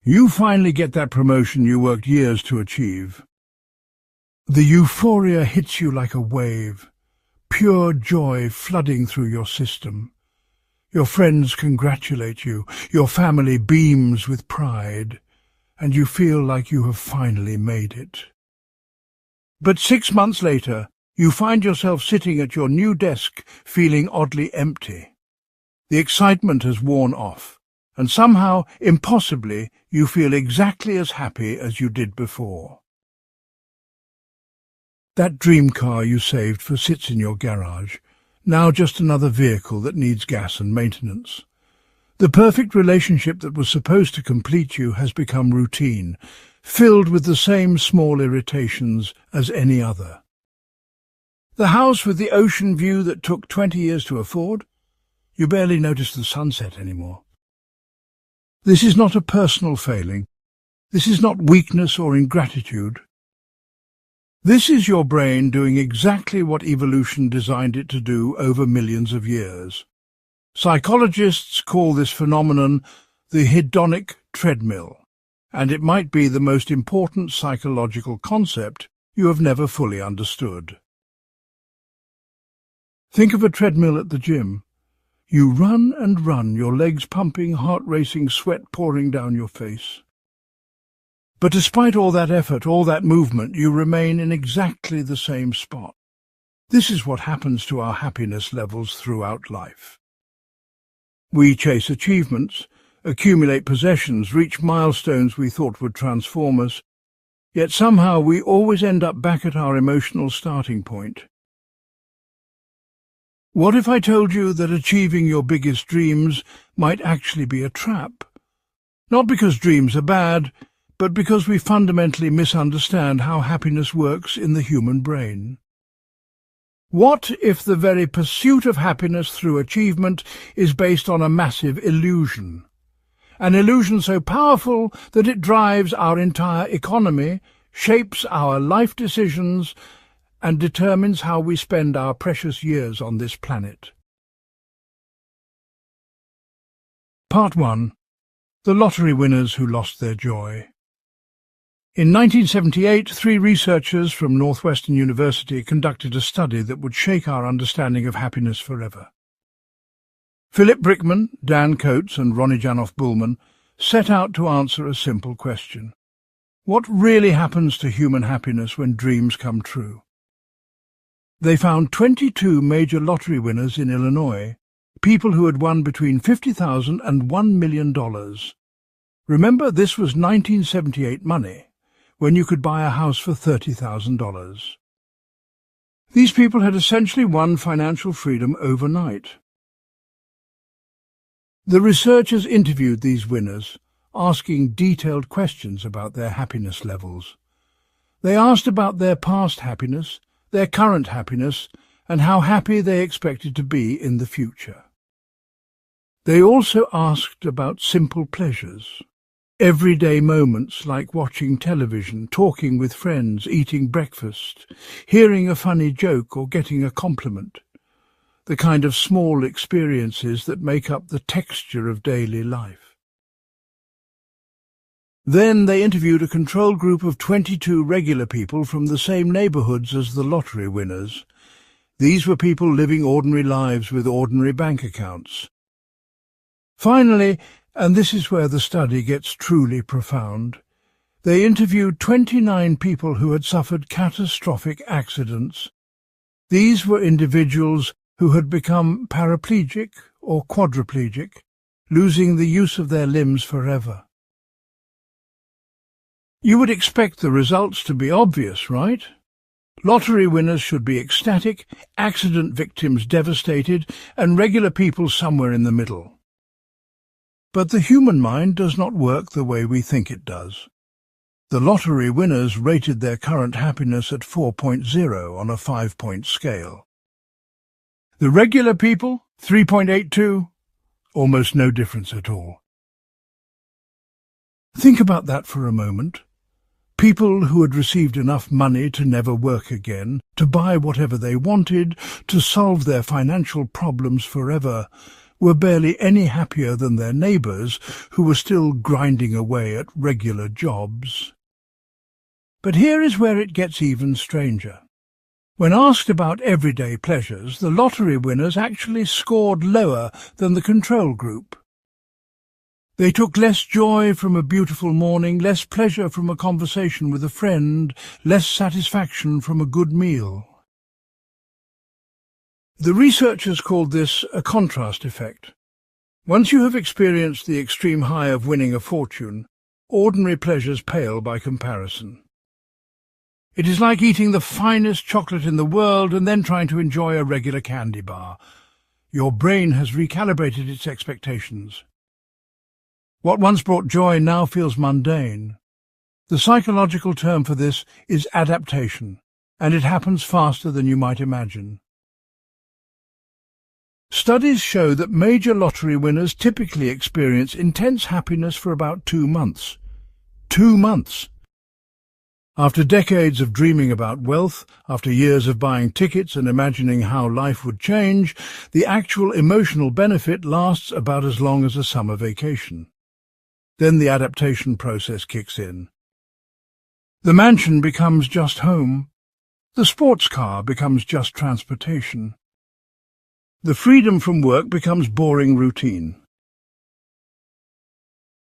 You finally get that promotion you worked years to achieve. The euphoria hits you like a wave, pure joy flooding through your system. Your friends congratulate you, your family beams with pride, and you feel like you have finally made it. But 6 months later, you find yourself sitting at your new desk feeling oddly empty. The excitement has worn off, and somehow, impossibly, you feel exactly as happy as you did before. That dream car you saved for sits in your garage, now just another vehicle that needs gas and maintenance. The perfect relationship that was supposed to complete you has become routine, filled with the same small irritations as any other. The house with the ocean view that took 20 years to afford? You barely notice the sunset anymore. This is not a personal failing. This is not weakness or ingratitude. This is your brain doing exactly what evolution designed it to do over millions of years. Psychologists call this phenomenon the hedonic treadmill, and it might be the most important psychological concept you have never fully understood. Think of a treadmill at the gym. You run and run, your legs pumping, heart racing, sweat pouring down your face. But despite all that effort, all that movement, you remain in exactly the same spot. This is what happens to our happiness levels throughout life. We chase achievements, accumulate possessions, reach milestones we thought would transform us, yet somehow we always end up back at our emotional starting point. What if I told you that achieving your biggest dreams might actually be a trap? Not because dreams are bad, but because we fundamentally misunderstand how happiness works in the human brain. What if the very pursuit of happiness through achievement is based on a massive illusion? An illusion so powerful that it drives our entire economy, shapes our life decisions, and determines how we spend our precious years on this planet. Part 1. The lottery winners who lost their joy. In 1978, 3 researchers from Northwestern University conducted a study that would shake our understanding of happiness forever. Philip Brickman, Dan Coates and Ronnie Janoff-Bullman set out to answer a simple question. What really happens to human happiness when dreams come true? They found 22 major lottery winners in Illinois, people who had won between $50,000 and $1 million. Remember, this was 1978 money, when you could buy a house for $30,000. These people had essentially won financial freedom overnight. The researchers interviewed these winners, asking detailed questions about their happiness levels. They asked about their past happiness, their current happiness, and how happy they expected to be in the future. They also asked about simple pleasures. Everyday moments like watching television, talking with friends, eating breakfast, hearing a funny joke or getting a compliment. The kind of small experiences that make up the texture of daily life. Then they interviewed a control group of 22 regular people from the same neighborhoods as the lottery winners. These were people living ordinary lives with ordinary bank accounts. Finally, and this is where the study gets truly profound, they interviewed 29 people who had suffered catastrophic accidents. These were individuals who had become paraplegic or quadriplegic, losing the use of their limbs forever. You would expect the results to be obvious, right? Lottery winners should be ecstatic, accident victims devastated, and regular people somewhere in the middle. But the human mind does not work the way we think it does. The lottery winners rated their current happiness at 4.0 on a 5-point scale. The regular people, 3.82, almost no difference at all. Think about that for a moment. People who had received enough money to never work again, to buy whatever they wanted, to solve their financial problems forever, were barely any happier than their neighbours, who were still grinding away at regular jobs. But here is where it gets even stranger. When asked about everyday pleasures, the lottery winners actually scored lower than the control group. They took less joy from a beautiful morning, less pleasure from a conversation with a friend, less satisfaction from a good meal. The researchers called this a contrast effect. Once you have experienced the extreme high of winning a fortune, ordinary pleasures pale by comparison. It is like eating the finest chocolate in the world and then trying to enjoy a regular candy bar. Your brain has recalibrated its expectations. What once brought joy now feels mundane. The psychological term for this is adaptation, and it happens faster than you might imagine. Studies show that major lottery winners typically experience intense happiness for about 2 months. 2 months! After decades of dreaming about wealth, after years of buying tickets and imagining how life would change, the actual emotional benefit lasts about as long as a summer vacation. Then the adaptation process kicks in. The mansion becomes just home. The sports car becomes just transportation. The freedom from work becomes boring routine.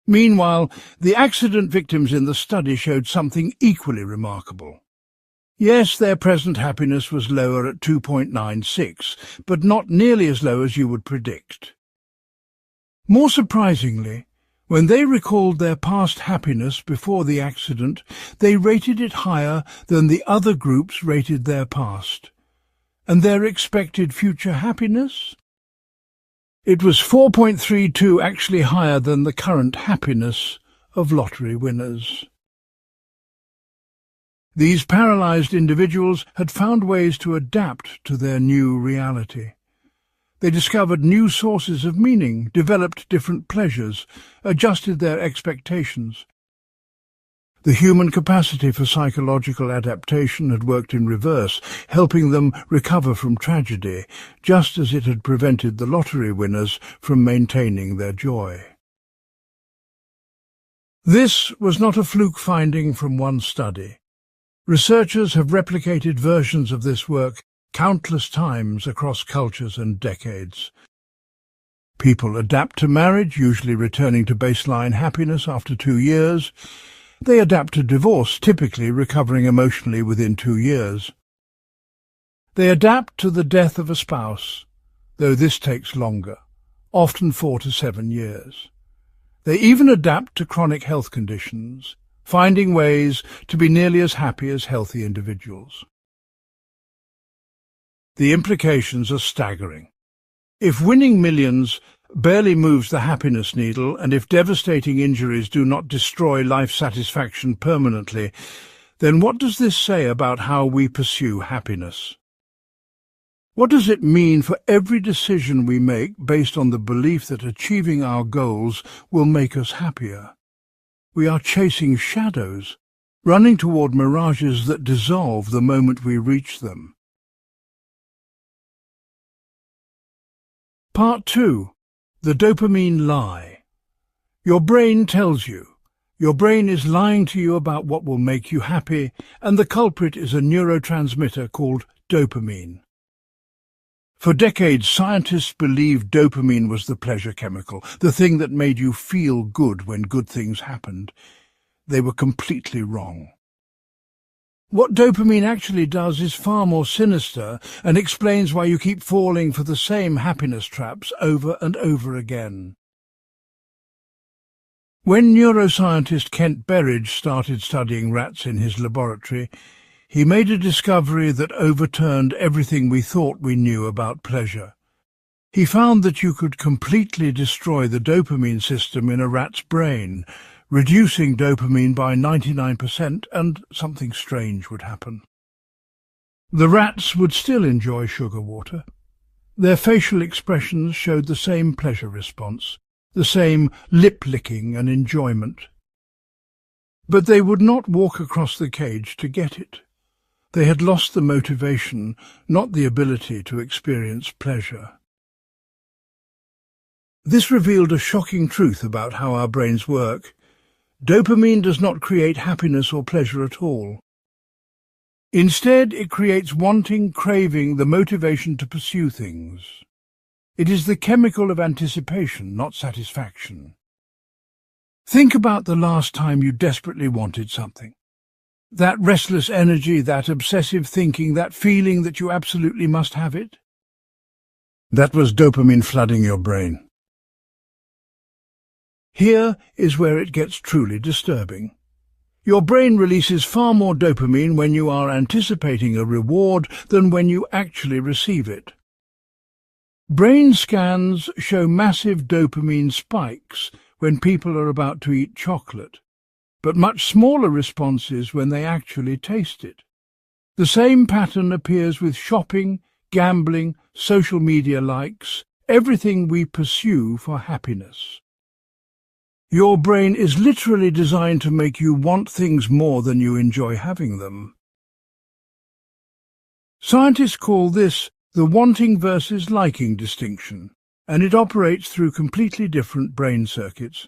Meanwhile, the accident victims in the study showed something equally remarkable. Yes, their present happiness was lower at 2.96, but not nearly as low as you would predict. More surprisingly, when they recalled their past happiness before the accident, they rated it higher than the other groups rated their past. And their expected future happiness? It was 4.32, actually higher than the current happiness of lottery winners. These paralyzed individuals had found ways to adapt to their new reality. They discovered new sources of meaning, developed different pleasures, adjusted their expectations. The human capacity for psychological adaptation had worked in reverse, helping them recover from tragedy, just as it had prevented the lottery winners from maintaining their joy. This was not a fluke finding from one study. Researchers have replicated versions of this work countless times across cultures and decades. People adapt to marriage, usually returning to baseline happiness after 2 years. They adapt to divorce, typically recovering emotionally within 2 years. They adapt to the death of a spouse, though this takes longer, often 4 to 7 years. They even adapt to chronic health conditions, finding ways to be nearly as happy as healthy individuals. The implications are staggering. If winning millions barely moves the happiness needle, and if devastating injuries do not destroy life satisfaction permanently, then what does this say about how we pursue happiness? What does it mean for every decision we make based on the belief that achieving our goals will make us happier? We are chasing shadows, running toward mirages that dissolve the moment we reach them. Part 2. The dopamine lie. Your brain tells you. Your brain is lying to you about what will make you happy, and the culprit is a neurotransmitter called dopamine. For decades, scientists believed dopamine was the pleasure chemical, the thing that made you feel good when good things happened. They were completely wrong. What dopamine actually does is far more sinister and explains why you keep falling for the same happiness traps over and over again. When neuroscientist Kent Berridge started studying rats in his laboratory, he made a discovery that overturned everything we thought we knew about pleasure. He found that you could completely destroy the dopamine system in a rat's brain, reducing dopamine by 99%, and something strange would happen. The rats would still enjoy sugar water. Their facial expressions showed the same pleasure response, the same lip-licking and enjoyment. But they would not walk across the cage to get it. They had lost the motivation, not the ability to experience pleasure. This revealed a shocking truth about how our brains work. Dopamine does not create happiness or pleasure at all. Instead, it creates wanting, craving, the motivation to pursue things. It is the chemical of anticipation, not satisfaction. Think about the last time you desperately wanted something. That restless energy, that obsessive thinking, that feeling that you absolutely must have it. That was dopamine flooding your brain. Here is where it gets truly disturbing. Your brain releases far more dopamine when you are anticipating a reward than when you actually receive it. Brain scans show massive dopamine spikes when people are about to eat chocolate, but much smaller responses when they actually taste it. The same pattern appears with shopping, gambling, social media likes, everything we pursue for happiness. Your brain is literally designed to make you want things more than you enjoy having them. Scientists call this the wanting versus liking distinction, and it operates through completely different brain circuits.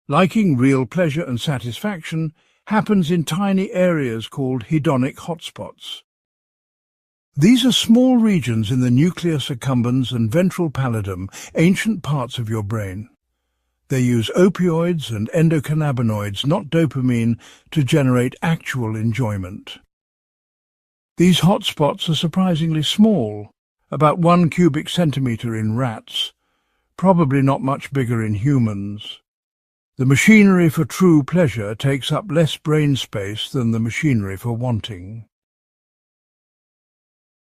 Liking, real pleasure and satisfaction, happens in tiny areas called hedonic hotspots. These are small regions in the nucleus accumbens and ventral pallidum, ancient parts of your brain. They use opioids and endocannabinoids, not dopamine, to generate actual enjoyment. These hotspots are surprisingly small, about 1 cubic centimetre in rats, probably not much bigger in humans. The machinery for true pleasure takes up less brain space than the machinery for wanting.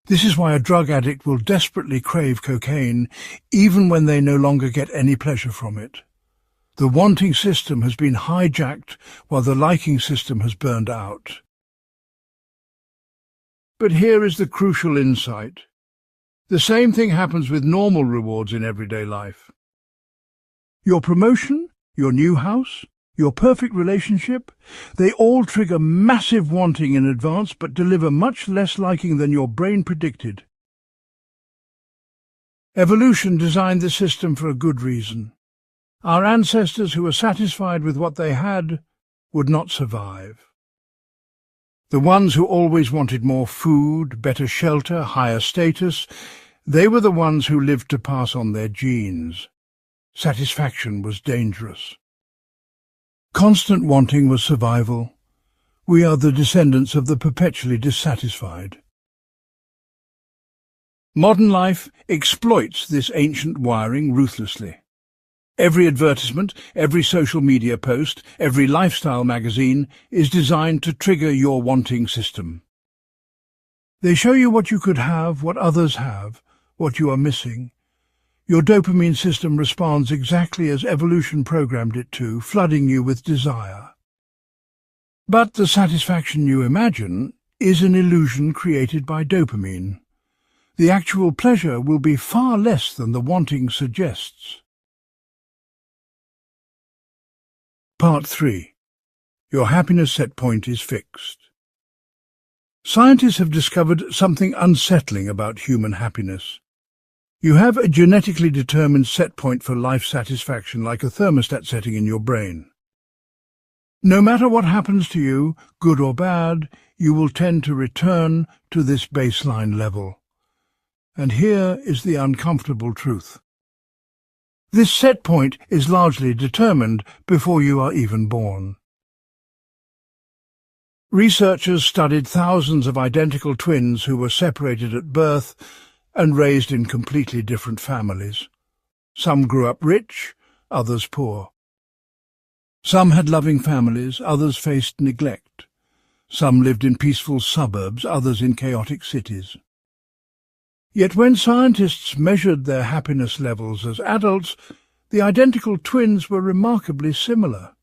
This is why a drug addict will desperately crave cocaine, even when they no longer get any pleasure from it. The wanting system has been hijacked while the liking system has burned out. But here is the crucial insight. The same thing happens with normal rewards in everyday life. Your promotion, your new house, your perfect relationship, they all trigger massive wanting in advance but deliver much less liking than your brain predicted. Evolution designed the system for a good reason. Our ancestors who were satisfied with what they had would not survive. The ones who always wanted more food, better shelter, higher status, they were the ones who lived to pass on their genes. Satisfaction was dangerous. Constant wanting was survival. We are the descendants of the perpetually dissatisfied. Modern life exploits this ancient wiring ruthlessly. Every advertisement, every social media post, every lifestyle magazine is designed to trigger your wanting system. They show you what you could have, what others have, what you are missing. Your dopamine system responds exactly as evolution programmed it to, flooding you with desire. But the satisfaction you imagine is an illusion created by dopamine. The actual pleasure will be far less than the wanting suggests. Part 3. Your happiness set point is fixed. Scientists have discovered something unsettling about human happiness. You have a genetically determined set point for life satisfaction, like a thermostat setting in your brain. No matter what happens to you, good or bad, you will tend to return to this baseline level. And here is the uncomfortable truth. This set point is largely determined before you are even born. Researchers studied thousands of identical twins who were separated at birth and raised in completely different families. Some grew up rich, others poor. Some had loving families, others faced neglect. Some lived in peaceful suburbs, others in chaotic cities. Yet when scientists measured their happiness levels as adults, the identical twins were remarkably similar.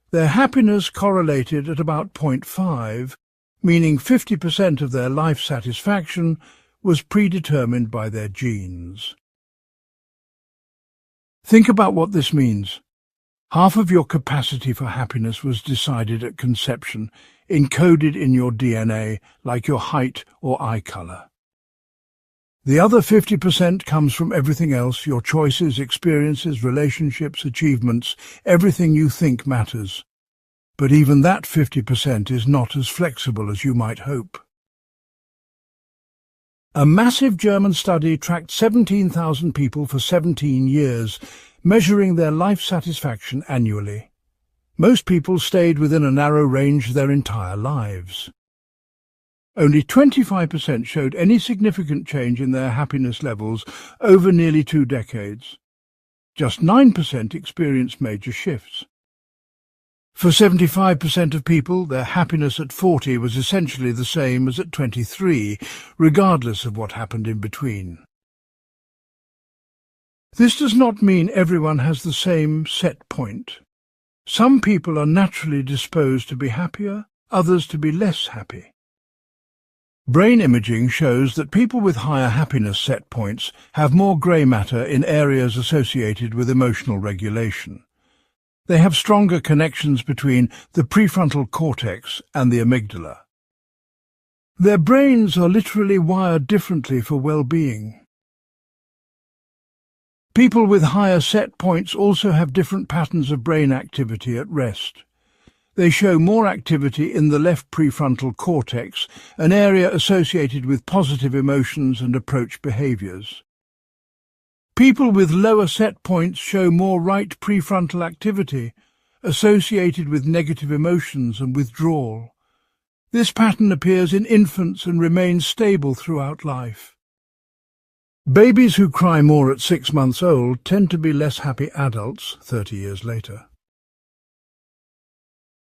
Their happiness correlated at about 0.5, meaning 50% of their life satisfaction was predetermined by their genes. Think about what this means. Half of your capacity for happiness was decided at conception, encoded in your DNA, like your height or eye color. The other 50% comes from everything else, your choices, experiences, relationships, achievements, everything you think matters. But even that 50% is not as flexible as you might hope. A massive German study tracked 17,000 people for 17 years, measuring their life satisfaction annually. Most people stayed within a narrow range their entire lives. Only 25% showed any significant change in their happiness levels over nearly 2 decades. Just 9% experienced major shifts. For 75% of people, their happiness at 40 was essentially the same as at 23, regardless of what happened in between. This does not mean everyone has the same set point. Some people are naturally disposed to be happier, others to be less happy. Brain imaging shows that people with higher happiness set points have more grey matter in areas associated with emotional regulation. They have stronger connections between the prefrontal cortex and the amygdala. Their brains are literally wired differently for well-being. People with higher set points also have different patterns of brain activity at rest. They show more activity in the left prefrontal cortex, an area associated with positive emotions and approach behaviours. People with lower set points show more right prefrontal activity, associated with negative emotions and withdrawal. This pattern appears in infants and remains stable throughout life. Babies who cry more at 6 months old tend to be less happy adults 30 years later.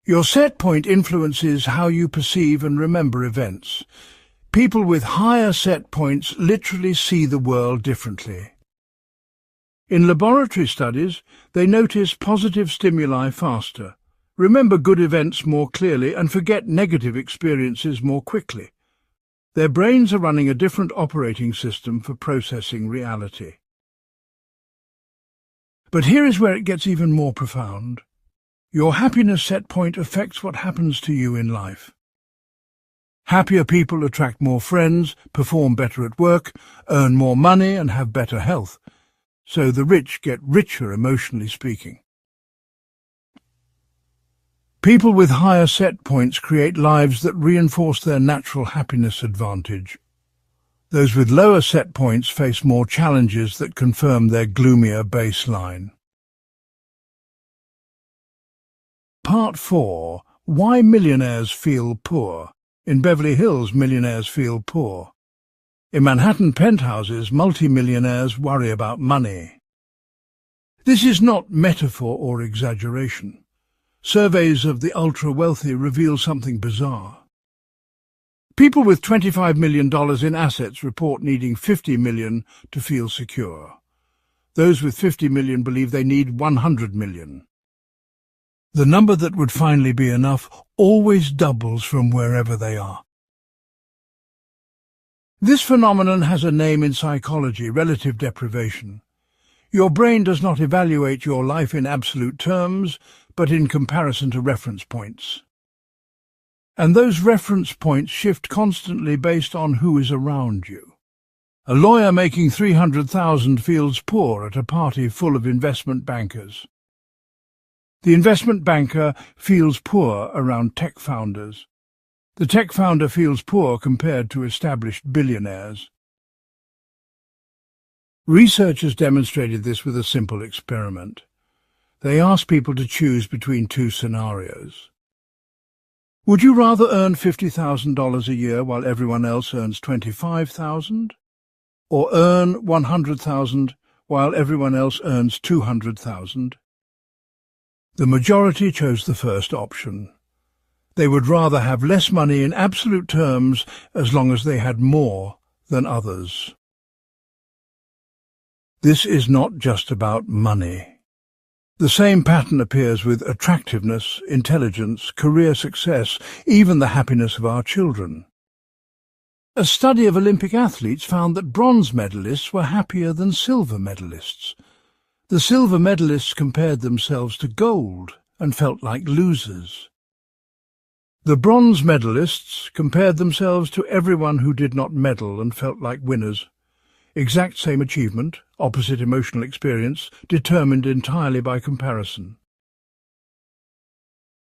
Your set point influences how you perceive and remember events. People with higher set points literally see the world differently. In laboratory studies, they notice positive stimuli faster, remember good events more clearly, and forget negative experiences more quickly. Their brains are running a different operating system for processing reality. But here is where it gets even more profound. Your happiness set point affects what happens to you in life. Happier people attract more friends, perform better at work, earn more money, and have better health. So the rich get richer, emotionally speaking. People with higher set points create lives that reinforce their natural happiness advantage. Those with lower set points face more challenges that confirm their gloomier baseline. Part 4. Why millionaires feel poor. In Beverly Hills, millionaires feel poor. In Manhattan penthouses, multimillionaires worry about money. This is not metaphor or exaggeration. Surveys of the ultra-wealthy reveal something bizarre. People with $25 million in assets report needing $50 million to feel secure. Those with $50 million believe they need $100 million. The number that would finally be enough always doubles from wherever they are. This phenomenon has a name in psychology: relative deprivation. Your brain does not evaluate your life in absolute terms, but in comparison to reference points. And those reference points shift constantly based on who is around you. A lawyer making $300,000 feels poor at a party full of investment bankers. The investment banker feels poor around tech founders. The tech founder feels poor compared to established billionaires. Researchers demonstrated this with a simple experiment. They asked people to choose between 2 scenarios. Would you rather earn $50,000 a year while everyone else earns $25,000? Or earn $100,000 while everyone else earns $200,000? The majority chose the first option. They would rather have less money in absolute terms as long as they had more than others. This is not just about money. The same pattern appears with attractiveness, intelligence, career success, even the happiness of our children. A study of Olympic athletes found that bronze medalists were happier than silver medalists. The silver medalists compared themselves to gold and felt like losers. The bronze medalists compared themselves to everyone who did not medal and felt like winners. Exact same achievement, opposite emotional experience, determined entirely by comparison.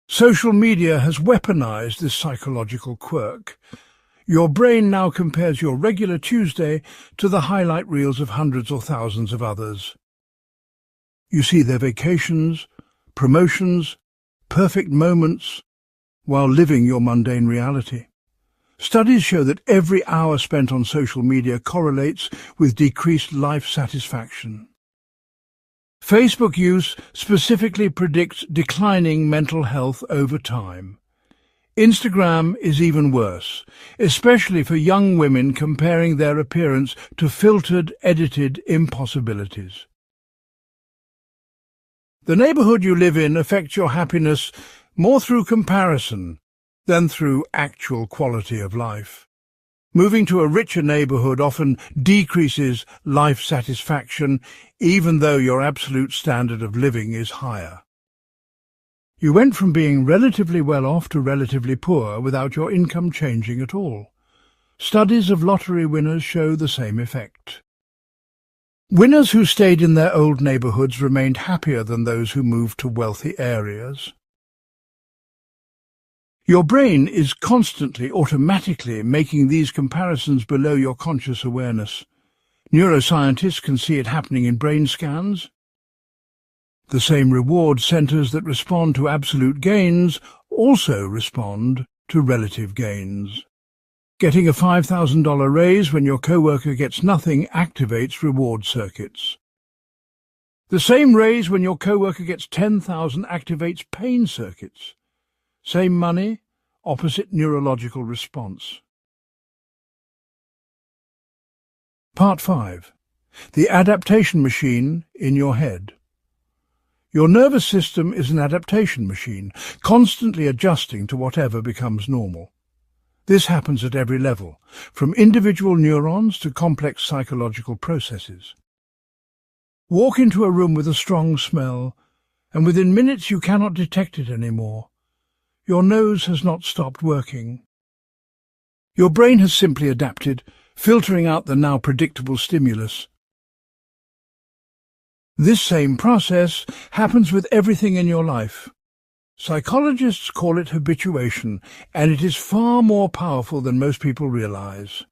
Social media has weaponized this psychological quirk. Your brain now compares your regular Tuesday to the highlight reels of hundreds or thousands of others. You see their vacations, promotions, perfect moments, while living your mundane reality. Studies show that every hour spent on social media correlates with decreased life satisfaction. Facebook use specifically predicts declining mental health over time. Instagram is even worse, especially for young women comparing their appearance to filtered, edited impossibilities. The neighborhood you live in affects your happiness more through comparison than through actual quality of life. Moving to a richer neighborhood often decreases life satisfaction, even though your absolute standard of living is higher. You went from being relatively well off to relatively poor without your income changing at all. Studies of lottery winners show the same effect. Winners who stayed in their old neighborhoods remained happier than those who moved to wealthy areas. Your brain is constantly, automatically making these comparisons below your conscious awareness. Neuroscientists can see it happening in brain scans. The same reward centers that respond to absolute gains also respond to relative gains. Getting a $5,000 raise when your coworker gets nothing activates reward circuits. The same raise when your coworker gets 10,000 activates pain circuits. Same money, opposite neurological response. Part 5. The adaptation machine in your head. Your nervous system is an adaptation machine, constantly adjusting to whatever becomes normal. This happens at every level, from individual neurons to complex psychological processes. Walk into a room with a strong smell, and within minutes you cannot detect it anymore. Your nose has not stopped working. Your brain has simply adapted, filtering out the now predictable stimulus. This same process happens with everything in your life. Psychologists call it habituation, and it is far more powerful than most people realize.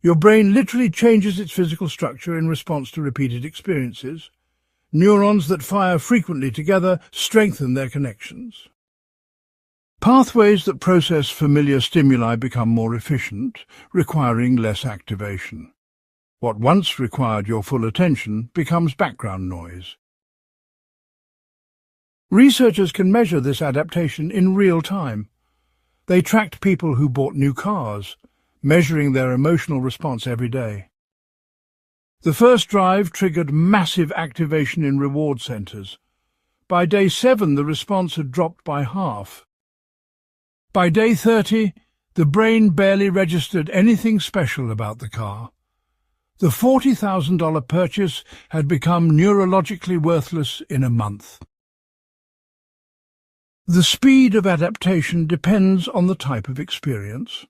Your brain literally changes its physical structure in response to repeated experiences. Neurons that fire frequently together strengthen their connections. Pathways that process familiar stimuli become more efficient, requiring less activation. What once required your full attention becomes background noise. Researchers can measure this adaptation in real time. They tracked people who bought new cars, measuring their emotional response every day. The first drive triggered massive activation in reward centers. By day 7, the response had dropped by half. By day 30, the brain barely registered anything special about the car. The $40,000 purchase had become neurologically worthless in a month. The speed of adaptation depends on the type of experience.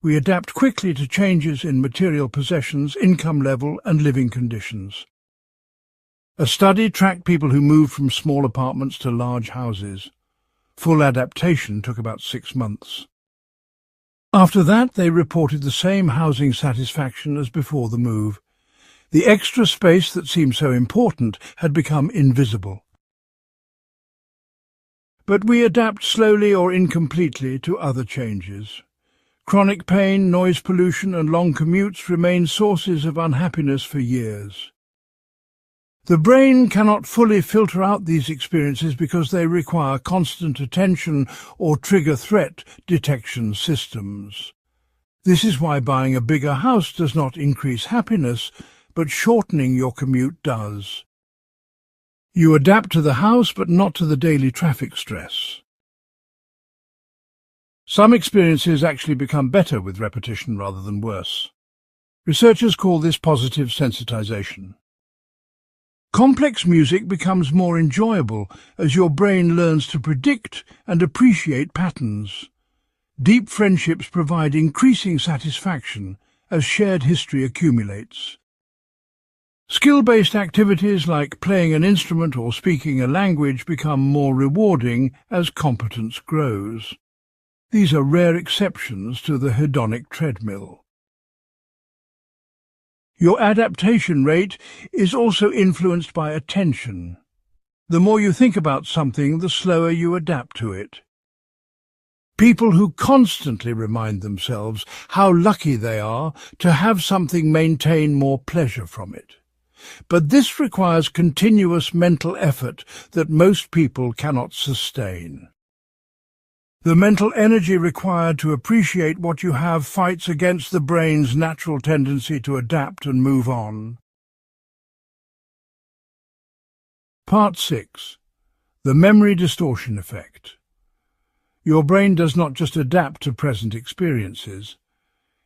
We adapt quickly to changes in material possessions, income level, and living conditions. A study tracked people who moved from small apartments to large houses. Full adaptation took about 6 months. After that, they reported the same housing satisfaction as before the move. The extra space that seemed so important had become invisible. But we adapt slowly or incompletely to other changes. Chronic pain, noise pollution, and long commutes remain sources of unhappiness for years. The brain cannot fully filter out these experiences because they require constant attention or trigger threat detection systems. This is why buying a bigger house does not increase happiness, but shortening your commute does. You adapt to the house, but not to the daily traffic stress. Some experiences actually become better with repetition rather than worse. Researchers call this positive sensitization. Complex music becomes more enjoyable as your brain learns to predict and appreciate patterns. Deep friendships provide increasing satisfaction as shared history accumulates. Skill-based activities like playing an instrument or speaking a language become more rewarding as competence grows. These are rare exceptions to the hedonic treadmill. Your adaptation rate is also influenced by attention. The more you think about something, the slower you adapt to it. People who constantly remind themselves how lucky they are to have something maintain more pleasure from it. But this requires continuous mental effort that most people cannot sustain. The mental energy required to appreciate what you have fights against the brain's natural tendency to adapt and move on. Part 6. The memory distortion effect. Your brain does not just adapt to present experiences.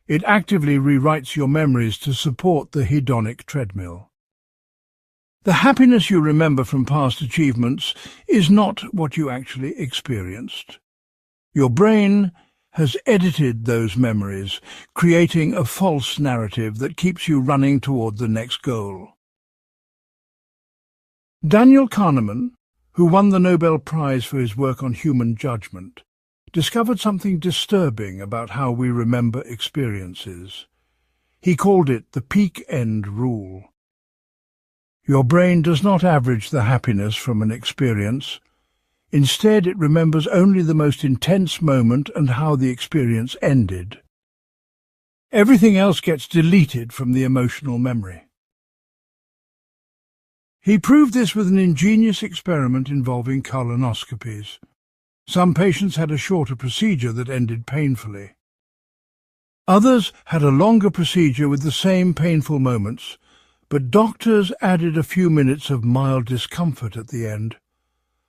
It actively rewrites your memories to support the hedonic treadmill. The happiness you remember from past achievements is not what you actually experienced. Your brain has edited those memories, creating a false narrative that keeps you running toward the next goal. Daniel Kahneman, who won the Nobel Prize for his work on human judgment, discovered something disturbing about how we remember experiences. He called it the peak end rule. Your brain does not average the happiness from an experience. Instead, it remembers only the most intense moment and how the experience ended. Everything else gets deleted from the emotional memory. He proved this with an ingenious experiment involving colonoscopies. Some patients had a shorter procedure that ended painfully. Others had a longer procedure with the same painful moments, but doctors added a few minutes of mild discomfort at the end.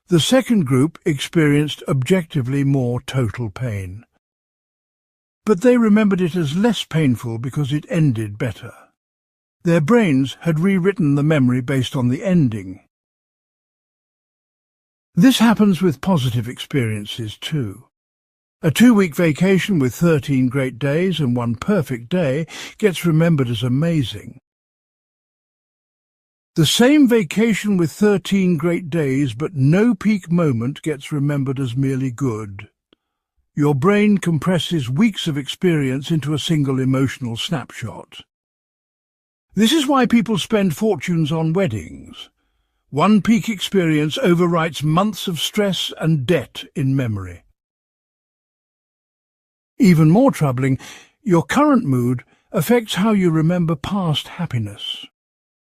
The second group experienced objectively more total pain. But they remembered it as less painful because it ended better. Their brains had rewritten the memory based on the ending. This happens with positive experiences too. A 2-week vacation with 13 great days and 1 perfect day gets remembered as amazing. The same vacation with 13 great days but no peak moment gets remembered as merely good. Your brain compresses weeks of experience into a single emotional snapshot. This is why people spend fortunes on weddings. One peak experience overwrites months of stress and debt in memory. Even more troubling, your current mood affects how you remember past happiness.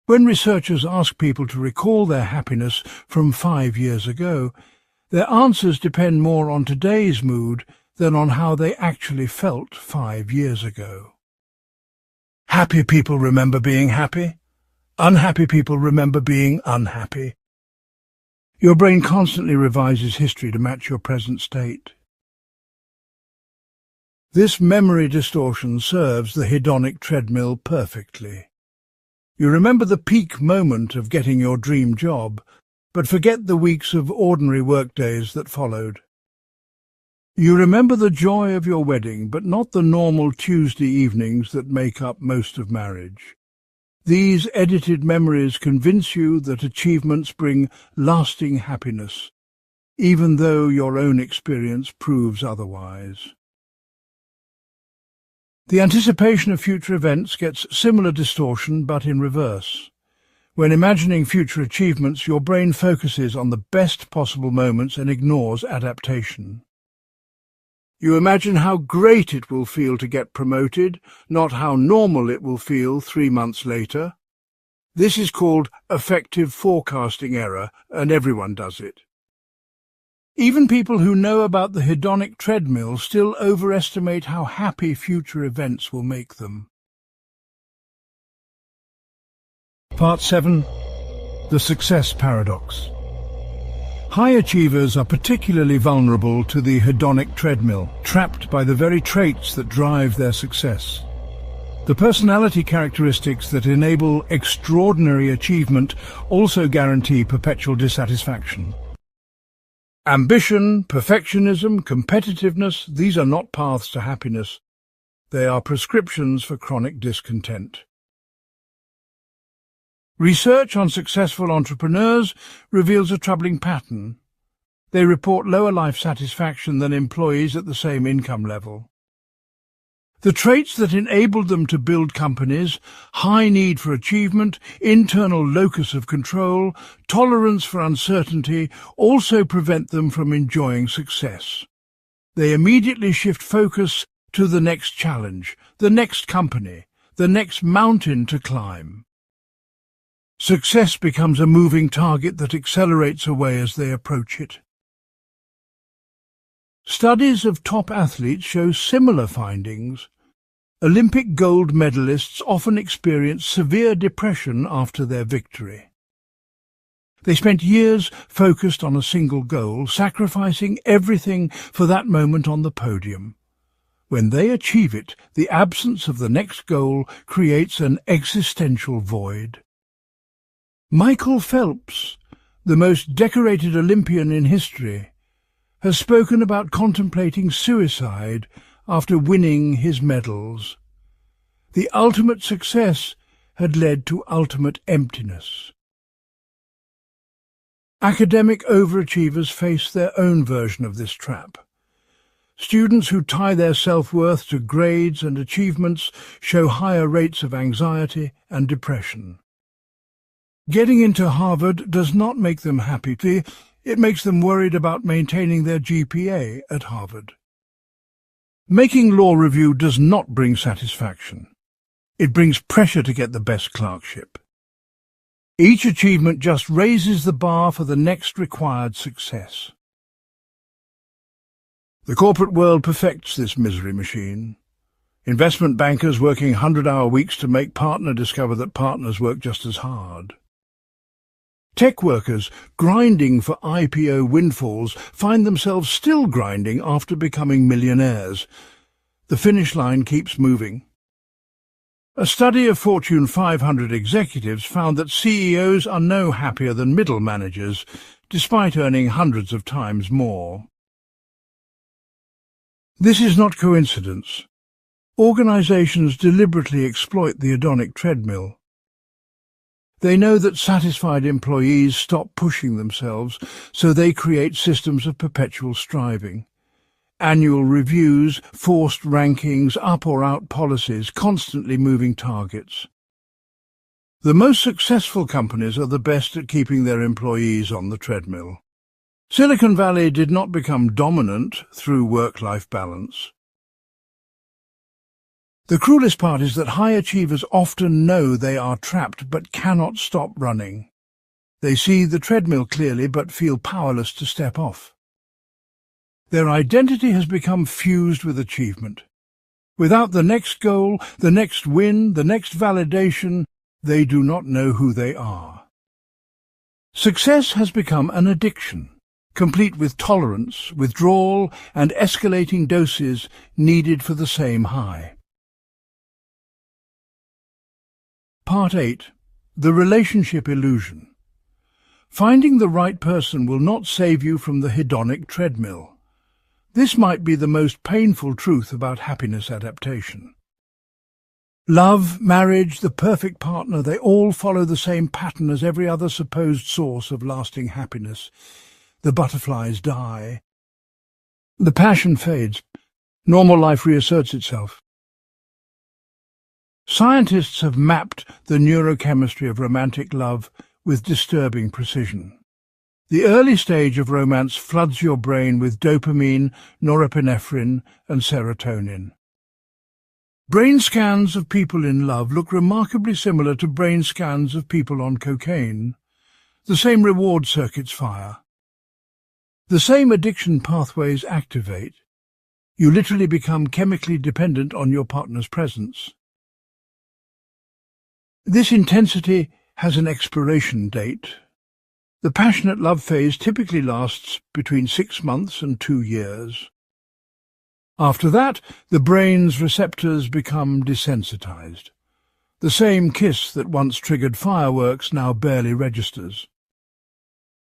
When researchers ask people to recall their happiness from 5 years ago, their answers depend more on today's mood than on how they actually felt 5 years ago. Happy people remember being happy. Unhappy people remember being unhappy. Your brain constantly revises history to match your present state. This memory distortion serves the hedonic treadmill perfectly. You remember the peak moment of getting your dream job, but forget the weeks of ordinary workdays that followed. You remember the joy of your wedding, but not the normal Tuesday evenings that make up most of marriage. These edited memories convince you that achievements bring lasting happiness, even though your own experience proves otherwise. The anticipation of future events gets similar distortion, but in reverse. When imagining future achievements, your brain focuses on the best possible moments and ignores adaptation. You imagine how great it will feel to get promoted, not how normal it will feel 3 months later. This is called affective forecasting error, and everyone does it. Even people who know about the hedonic treadmill still overestimate how happy future events will make them. Part 7. The Success Paradox. High achievers are particularly vulnerable to the hedonic treadmill, trapped by the very traits that drive their success. The personality characteristics that enable extraordinary achievement also guarantee perpetual dissatisfaction. Ambition, perfectionism, competitiveness, these are not paths to happiness. They are prescriptions for chronic discontent. Research on successful entrepreneurs reveals a troubling pattern. They report lower life satisfaction than employees at the same income level. The traits that enabled them to build companies, high need for achievement, internal locus of control, tolerance for uncertainty, also prevent them from enjoying success. They immediately shift focus to the next challenge, the next company, the next mountain to climb. Success becomes a moving target that accelerates away as they approach it. Studies of top athletes show similar findings. Olympic gold medalists often experience severe depression after their victory. They spent years focused on a single goal, sacrificing everything for that moment on the podium. When they achieve it, the absence of the next goal creates an existential void. Michael Phelps, the most decorated Olympian in history, has spoken about contemplating suicide after winning his medals. The ultimate success had led to ultimate emptiness. Academic overachievers face their own version of this trap. Students who tie their self-worth to grades and achievements show higher rates of anxiety and depression. Getting into Harvard does not make them happy. It makes them worried about maintaining their GPA at Harvard. Making law review does not bring satisfaction. It brings pressure to get the best clerkship. Each achievement just raises the bar for the next required success. The corporate world perfects this misery machine. Investment bankers working 100-hour weeks to make partner discover that partners work just as hard. Tech workers grinding for IPO windfalls find themselves still grinding after becoming millionaires. The finish line keeps moving. A study of Fortune 500 executives found that CEOs are no happier than middle managers, despite earning hundreds of times more. This is not coincidence. Organizations deliberately exploit the hedonic treadmill. They know that satisfied employees stop pushing themselves, so they create systems of perpetual striving. Annual reviews, forced rankings, up or out policies, constantly moving targets. The most successful companies are the best at keeping their employees on the treadmill. Silicon Valley did not become dominant through work-life balance. The cruelest part is that high achievers often know they are trapped but cannot stop running. They see the treadmill clearly but feel powerless to step off. Their identity has become fused with achievement. Without the next goal, the next win, the next validation, they do not know who they are. Success has become an addiction, complete with tolerance, withdrawal, and escalating doses needed for the same high. Part 8. The Relationship Illusion. Finding the right person will not save you from the hedonic treadmill. This might be the most painful truth about happiness adaptation. Love, marriage, the perfect partner, they all follow the same pattern as every other supposed source of lasting happiness. The butterflies die. The passion fades. Normal life reasserts itself. Scientists have mapped the neurochemistry of romantic love with disturbing precision. The early stage of romance floods your brain with dopamine, norepinephrine, and serotonin. Brain scans of people in love look remarkably similar to brain scans of people on cocaine. The same reward circuits fire. The same addiction pathways activate. You literally become chemically dependent on your partner's presence. This intensity has an expiration date. The passionate love phase typically lasts between 6 months and 2 years. After that, the brain's receptors become desensitized. The same kiss that once triggered fireworks now barely registers.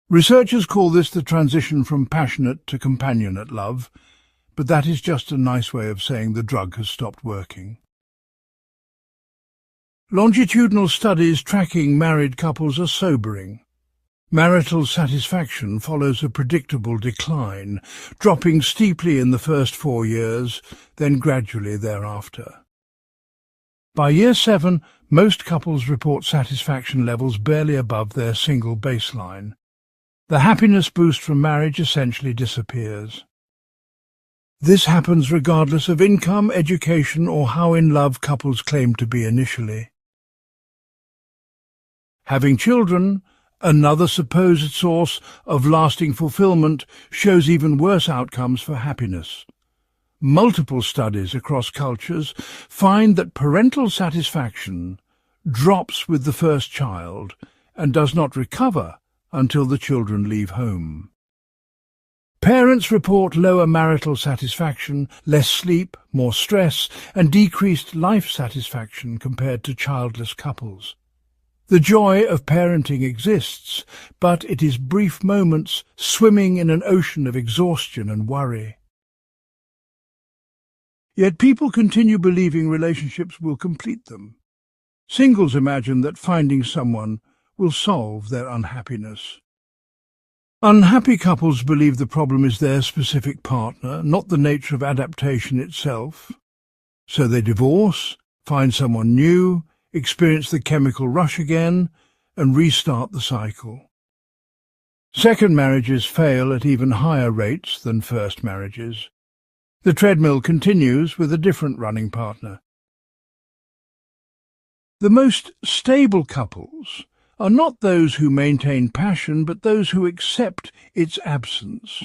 Researchers call this the transition from passionate to companionate love. but that is just a nice way of saying the drug has stopped working. Longitudinal studies tracking married couples are sobering. Marital satisfaction follows a predictable decline, dropping steeply in the first 4 years, then gradually thereafter. By year 7, most couples report satisfaction levels barely above their single baseline. The happiness boost from marriage essentially disappears. This happens regardless of income, education, or how in love couples claim to be initially. Having children, another supposed source of lasting fulfillment, shows even worse outcomes for happiness. Multiple studies across cultures find that parental satisfaction drops with the first child and does not recover until the children leave home. Parents report lower marital satisfaction, less sleep, more stress, and decreased life satisfaction compared to childless couples. The joy of parenting exists, but it is brief moments swimming in an ocean of exhaustion and worry. Yet people continue believing relationships will complete them. Singles imagine that finding someone will solve their unhappiness. Unhappy couples believe the problem is their specific partner, not the nature of adaptation itself. So they divorce, find someone new, experience the chemical rush again, and restart the cycle. Second marriages fail at even higher rates than first marriages. The treadmill continues with a different running partner. The most stable couples are not those who maintain passion, but those who accept its absence.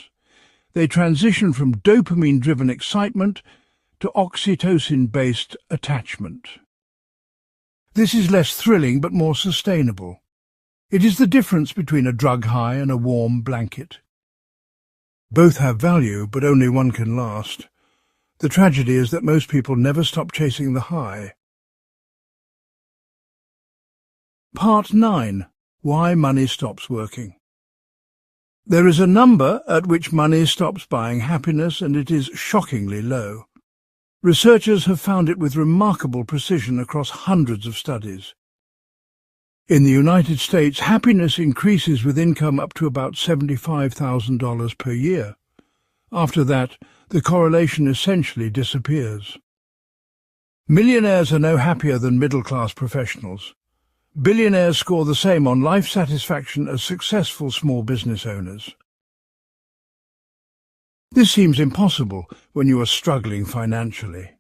They transition from dopamine-driven excitement to oxytocin-based attachment. This is less thrilling but more sustainable. It is the difference between a drug high and a warm blanket. Both have value, but only one can last. The tragedy is that most people never stop chasing the high. Part 9. Why money stops working. There is a number at which money stops buying happiness, and it is shockingly low. Researchers have found it with remarkable precision across hundreds of studies. In the United States, happiness increases with income up to about $75,000 per year. After that, the correlation essentially disappears. Millionaires are no happier than middle-class professionals. Billionaires score the same on life satisfaction as successful small business owners. This seems impossible when you are struggling financially.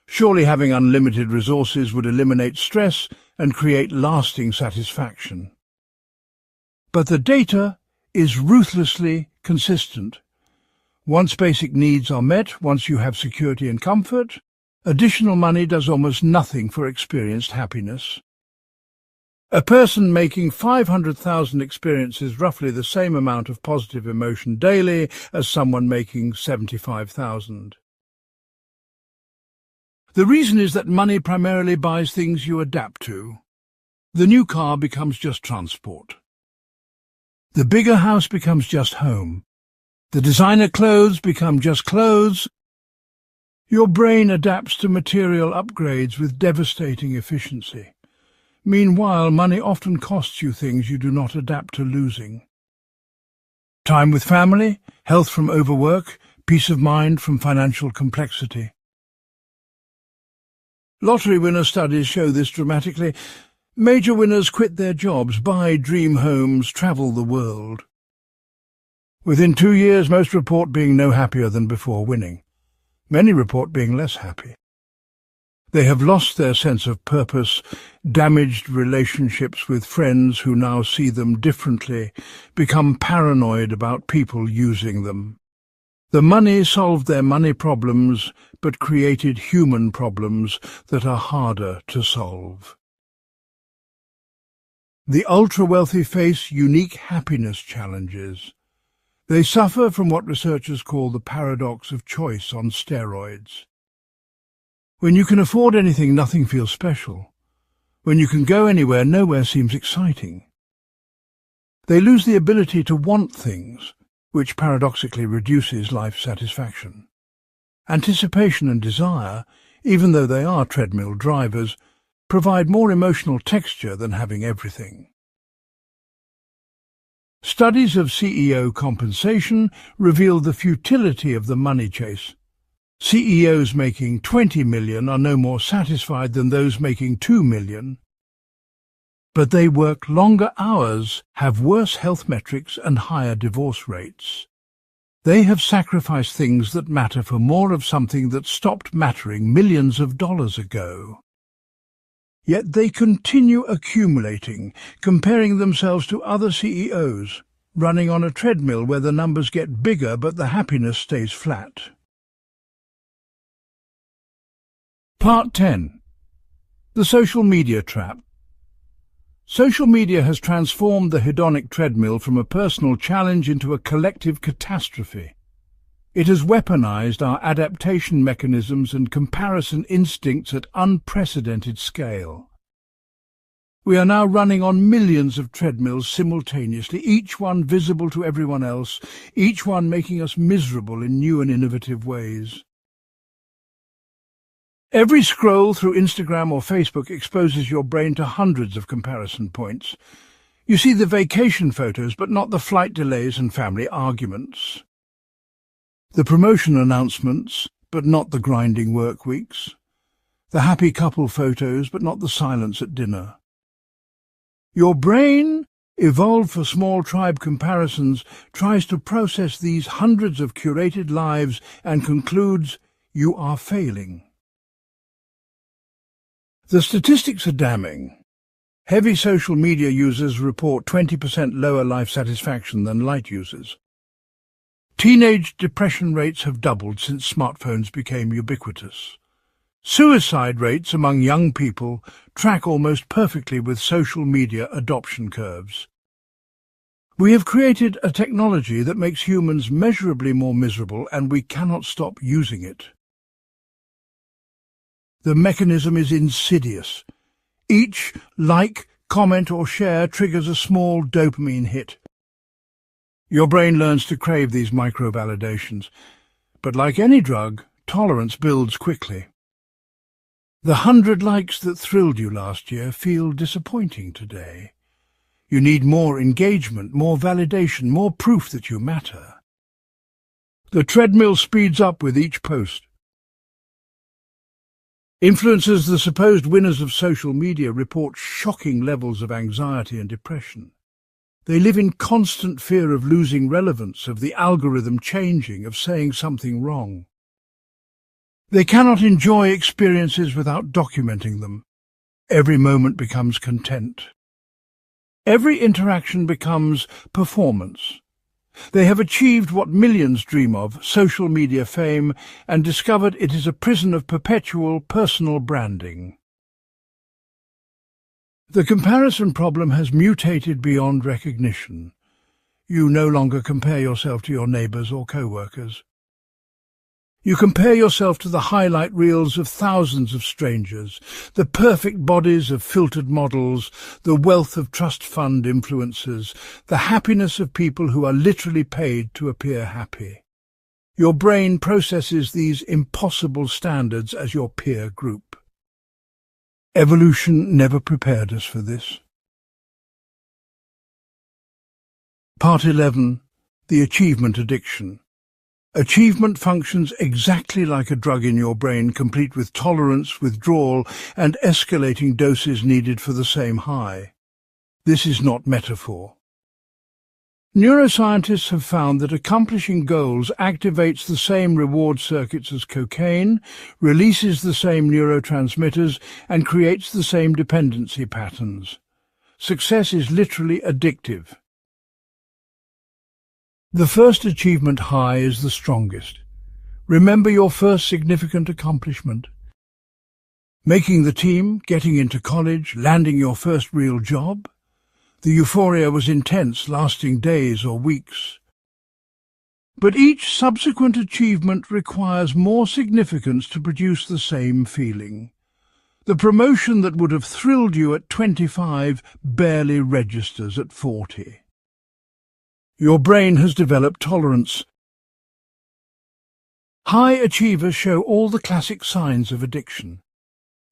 Surely having unlimited resources would eliminate stress and create lasting satisfaction. But the data is ruthlessly consistent. Once basic needs are met, once you have security and comfort, additional money does almost nothing for experienced happiness. A person making 500,000 experiences roughly the same amount of positive emotion daily as someone making 75,000. The reason is that money primarily buys things you adapt to. The new car becomes just transport. The bigger house becomes just home. The designer clothes become just clothes. Your brain adapts to material upgrades with devastating efficiency. Meanwhile, money often costs you things you do not adapt to losing. Time with family, health from overwork, peace of mind from financial complexity. Lottery winner studies show this dramatically. Major winners quit their jobs, buy dream homes, travel the world. Within 2 years, most report being no happier than before winning. Many report being less happy. They have lost their sense of purpose, damaged relationships with friends who now see them differently, become paranoid about people using them. The money solved their money problems, but created human problems that are harder to solve. The ultra-wealthy face unique happiness challenges. They suffer from what researchers call the paradox of choice on steroids. When you can afford anything, nothing feels special. When you can go anywhere, nowhere seems exciting. They lose the ability to want things, which paradoxically reduces life satisfaction. Anticipation and desire, even though they are treadmill drivers, provide more emotional texture than having everything. Studies of CEO compensation reveal the futility of the money chase. CEOs making 20 million are no more satisfied than those making 2 million. But they work longer hours, have worse health metrics and higher divorce rates. They have sacrificed things that matter for more of something that stopped mattering millions of dollars ago. Yet they continue accumulating, comparing themselves to other CEOs, running on a treadmill where the numbers get bigger but the happiness stays flat. Part 10. The Social Media Trap. Social media has transformed the hedonic treadmill from a personal challenge into a collective catastrophe. It has weaponized our adaptation mechanisms and comparison instincts at unprecedented scale. We are now running on millions of treadmills simultaneously, each one visible to everyone else, each one making us miserable in new and innovative ways. Every scroll through Instagram or Facebook exposes your brain to hundreds of comparison points. You see the vacation photos, but not the flight delays and family arguments. The promotion announcements, but not the grinding work weeks. The happy couple photos, but not the silence at dinner. Your brain, evolved for small tribe comparisons, tries to process these hundreds of curated lives and concludes you are failing. The statistics are damning. Heavy social media users report 20% lower life satisfaction than light users. Teenage depression rates have doubled since smartphones became ubiquitous. Suicide rates among young people track almost perfectly with social media adoption curves. We have created a technology that makes humans measurably more miserable, and we cannot stop using it. The mechanism is insidious. Each like, comment or share triggers a small dopamine hit. Your brain learns to crave these micro-validations, but like any drug, tolerance builds quickly. The 100 likes that thrilled you last year feel disappointing today. You need more engagement, more validation, more proof that you matter. The treadmill speeds up with each post. Influencers, the supposed winners of social media, report shocking levels of anxiety and depression. They live in constant fear of losing relevance, of the algorithm changing, of saying something wrong. They cannot enjoy experiences without documenting them. Every moment becomes content. Every interaction becomes performance. They have achieved what millions dream of, social media fame, and discovered it is a prison of perpetual personal branding. The comparison problem has mutated beyond recognition. You no longer compare yourself to your neighbours or co-workers. You compare yourself to the highlight reels of thousands of strangers, the perfect bodies of filtered models, the wealth of trust fund influencers, the happiness of people who are literally paid to appear happy. Your brain processes these impossible standards as your peer group. Evolution never prepared us for this. Part 11. The Achievement Addiction. Achievement functions exactly like a drug in your brain, complete with tolerance, withdrawal, and escalating doses needed for the same high. This is not metaphor. Neuroscientists have found that accomplishing goals activates the same reward circuits as cocaine, releases the same neurotransmitters, and creates the same dependency patterns. Success is literally addictive. The first achievement high is the strongest. Remember your first significant accomplishment. Making the team, getting into college, landing your first real job. The euphoria was intense, lasting days or weeks. But each subsequent achievement requires more significance to produce the same feeling. The promotion that would have thrilled you at 25 barely registers at 40. Your brain has developed tolerance. High achievers show all the classic signs of addiction.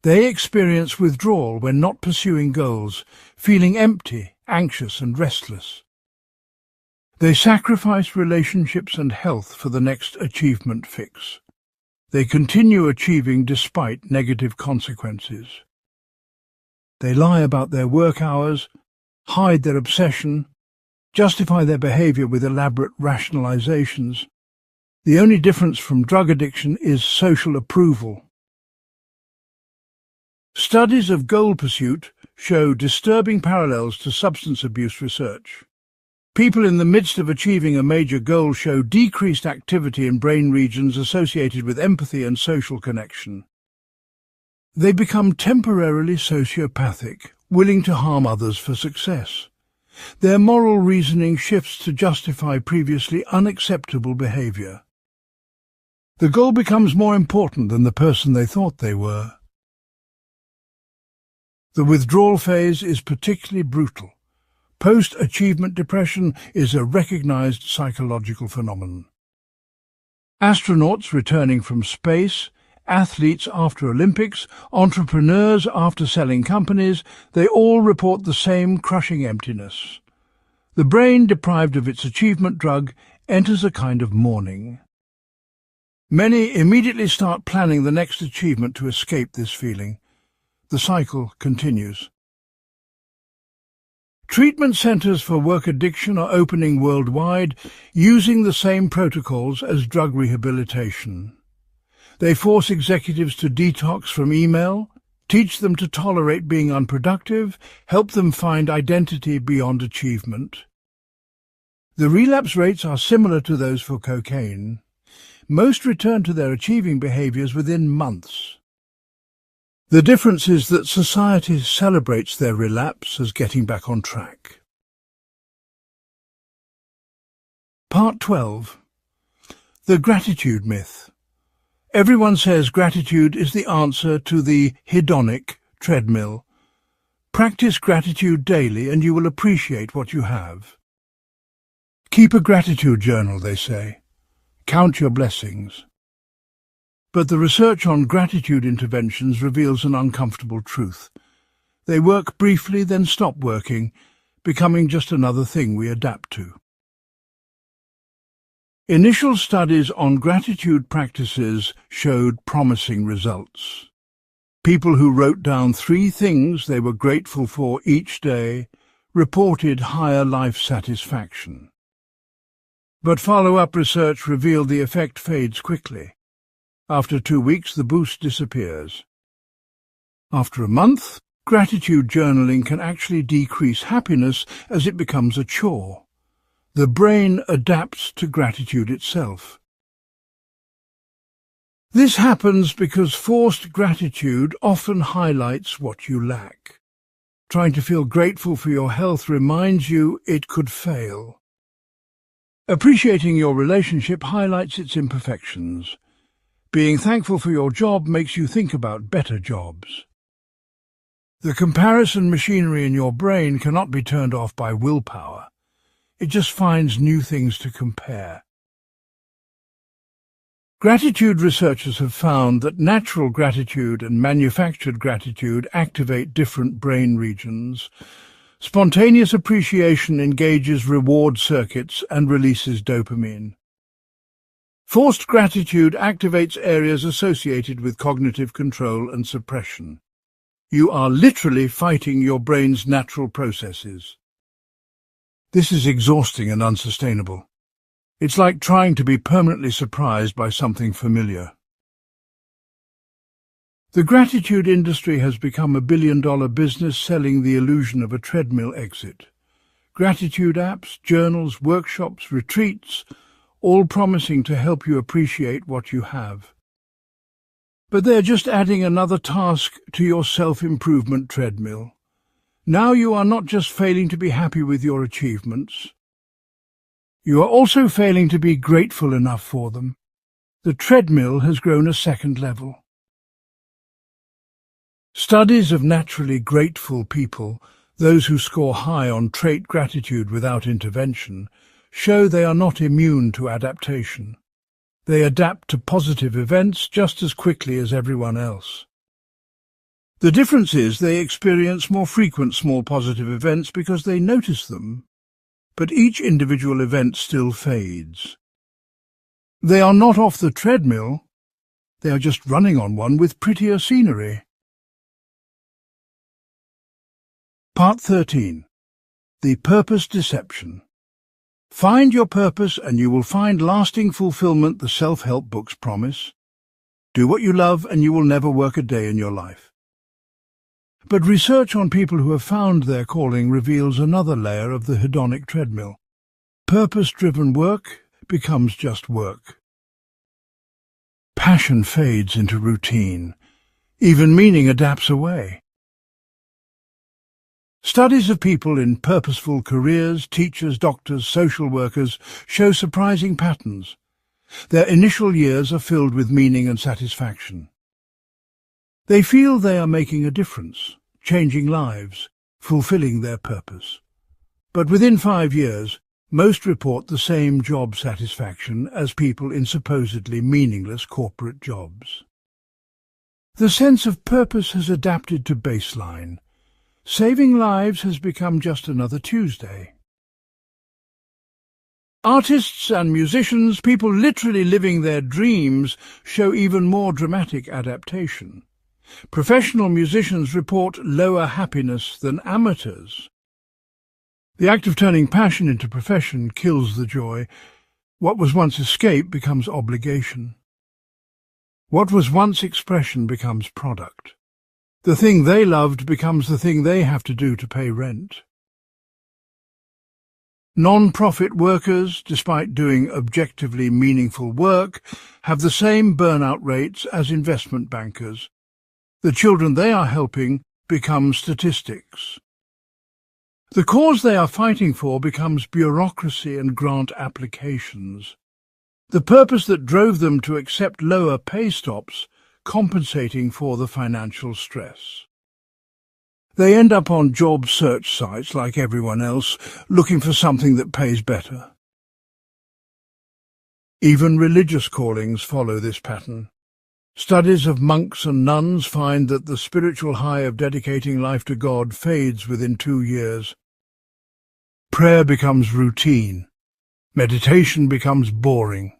They experience withdrawal when not pursuing goals, feeling empty, anxious and restless. They sacrifice relationships and health for the next achievement fix. They continue achieving despite negative consequences. They lie about their work hours, hide their obsession, justify their behavior with elaborate rationalizations. The only difference from drug addiction is social approval. Studies of goal pursuit show disturbing parallels to substance abuse research. People in the midst of achieving a major goal show decreased activity in brain regions associated with empathy and social connection. They become temporarily sociopathic, willing to harm others for success. Their moral reasoning shifts to justify previously unacceptable behavior. The goal becomes more important than the person they thought they were. The withdrawal phase is particularly brutal. Post-achievement depression is a recognized psychological phenomenon. Astronauts returning from space, athletes after Olympics, entrepreneurs after selling companies, they all report the same crushing emptiness. The brain, deprived of its achievement drug, enters a kind of mourning. Many immediately start planning the next achievement to escape this feeling. The cycle continues. Treatment centers for work addiction are opening worldwide, using the same protocols as drug rehabilitation. They force executives to detox from email, teach them to tolerate being unproductive, help them find identity beyond achievement. The relapse rates are similar to those for cocaine. Most return to their achieving behaviors within months. The difference is that society celebrates their relapse as getting back on track. Part 12. The gratitude myth. Everyone says gratitude is the answer to the hedonic treadmill. Practice gratitude daily and you will appreciate what you have. Keep a gratitude journal, they say. Count your blessings. But the research on gratitude interventions reveals an uncomfortable truth. They work briefly, then stop working, becoming just another thing we adapt to. Initial studies on gratitude practices showed promising results. People who wrote down 3 things they were grateful for each day reported higher life satisfaction. But follow-up research revealed the effect fades quickly. After 2 weeks, the boost disappears. After a month, gratitude journaling can actually decrease happiness as it becomes a chore. The brain adapts to gratitude itself. This happens because forced gratitude often highlights what you lack. Trying to feel grateful for your health reminds you it could fail. Appreciating your relationship highlights its imperfections. Being thankful for your job makes you think about better jobs. The comparison machinery in your brain cannot be turned off by willpower. It just finds new things to compare. Gratitude researchers have found that natural gratitude and manufactured gratitude activate different brain regions. Spontaneous appreciation engages reward circuits and releases dopamine. Forced gratitude activates areas associated with cognitive control and suppression. You are literally fighting your brain's natural processes. This is exhausting and unsustainable. It's like trying to be permanently surprised by something familiar. The gratitude industry has become a billion-dollar business selling the illusion of a treadmill exit. Gratitude apps, journals, workshops, retreats, all promising to help you appreciate what you have. But they're just adding another task to your self-improvement treadmill. Now you are not just failing to be happy with your achievements. You are also failing to be grateful enough for them. The treadmill has grown a second level. Studies of naturally grateful people, those who score high on trait gratitude without intervention, show they are not immune to adaptation. They adapt to positive events just as quickly as everyone else. The difference is they experience more frequent small positive events because they notice them, but each individual event still fades. They are not off the treadmill, they are just running on one with prettier scenery. Part 13. The Purpose Deception. Find your purpose and you will find lasting fulfillment the self-help books promise. Do what you love and you will never work a day in your life. But research on people who have found their calling reveals another layer of the hedonic treadmill. Purpose-driven work becomes just work. Passion fades into routine. Even meaning adapts away. Studies of people in purposeful careers, teachers, doctors, social workers, show surprising patterns. Their initial years are filled with meaning and satisfaction. They feel they are making a difference, changing lives, fulfilling their purpose. But within 5 years, most report the same job satisfaction as people in supposedly meaningless corporate jobs. The sense of purpose has adapted to baseline. Saving lives has become just another Tuesday. Artists and musicians, people literally living their dreams, show even more dramatic adaptation. Professional musicians report lower happiness than amateurs. The act of turning passion into profession kills the joy. What was once escape becomes obligation. What was once expression becomes product. The thing they loved becomes the thing they have to do to pay rent. Non-profit workers, despite doing objectively meaningful work, have the same burnout rates as investment bankers. The children they are helping become statistics. The cause they are fighting for becomes bureaucracy and grant applications. The purpose that drove them to accept lower pay stops, compensating for the financial stress. They end up on job search sites like everyone else, looking for something that pays better. Even religious callings follow this pattern. Studies of monks and nuns find that the spiritual high of dedicating life to God fades within 2 years. Prayer becomes routine. Meditation becomes boring.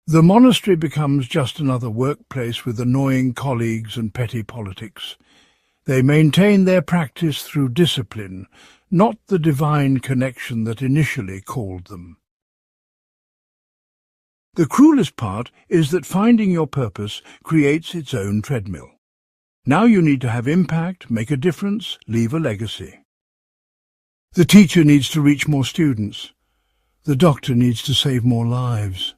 The monastery becomes just another workplace with annoying colleagues and petty politics. They maintain their practice through discipline, not the divine connection that initially called them. The cruelest part is that finding your purpose creates its own treadmill. Now you need to have impact, make a difference, leave a legacy. The teacher needs to reach more students. The doctor needs to save more lives.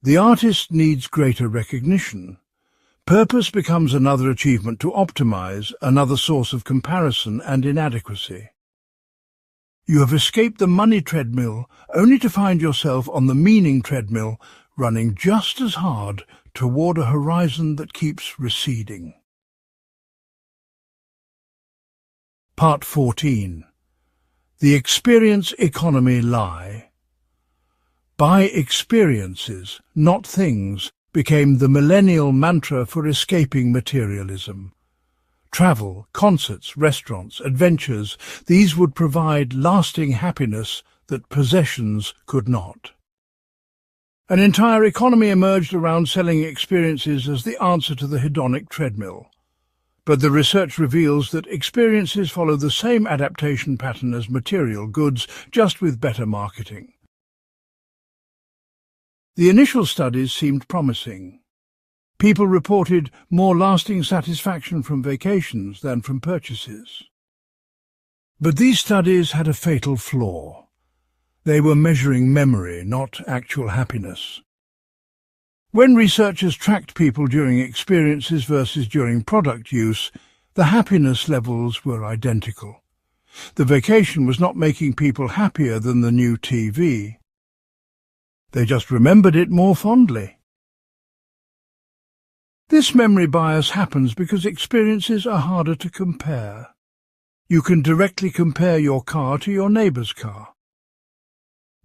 The artist needs greater recognition. Purpose becomes another achievement to optimize, another source of comparison and inadequacy. You have escaped the money treadmill only to find yourself on the meaning treadmill, running just as hard toward a horizon that keeps receding. Part 14. The Experience Economy Lie. Buy experiences, not things, became the millennial mantra for escaping materialism. Travel, concerts, restaurants, adventures, these would provide lasting happiness that possessions could not. An entire economy emerged around selling experiences as the answer to the hedonic treadmill. But the research reveals that experiences follow the same adaptation pattern as material goods, just with better marketing. The initial studies seemed promising. People reported more lasting satisfaction from vacations than from purchases. But these studies had a fatal flaw. They were measuring memory, not actual happiness. When researchers tracked people during experiences versus during product use, the happiness levels were identical. The vacation was not making people happier than the new TV. They just remembered it more fondly. This memory bias happens because experiences are harder to compare. You can directly compare your car to your neighbour's car.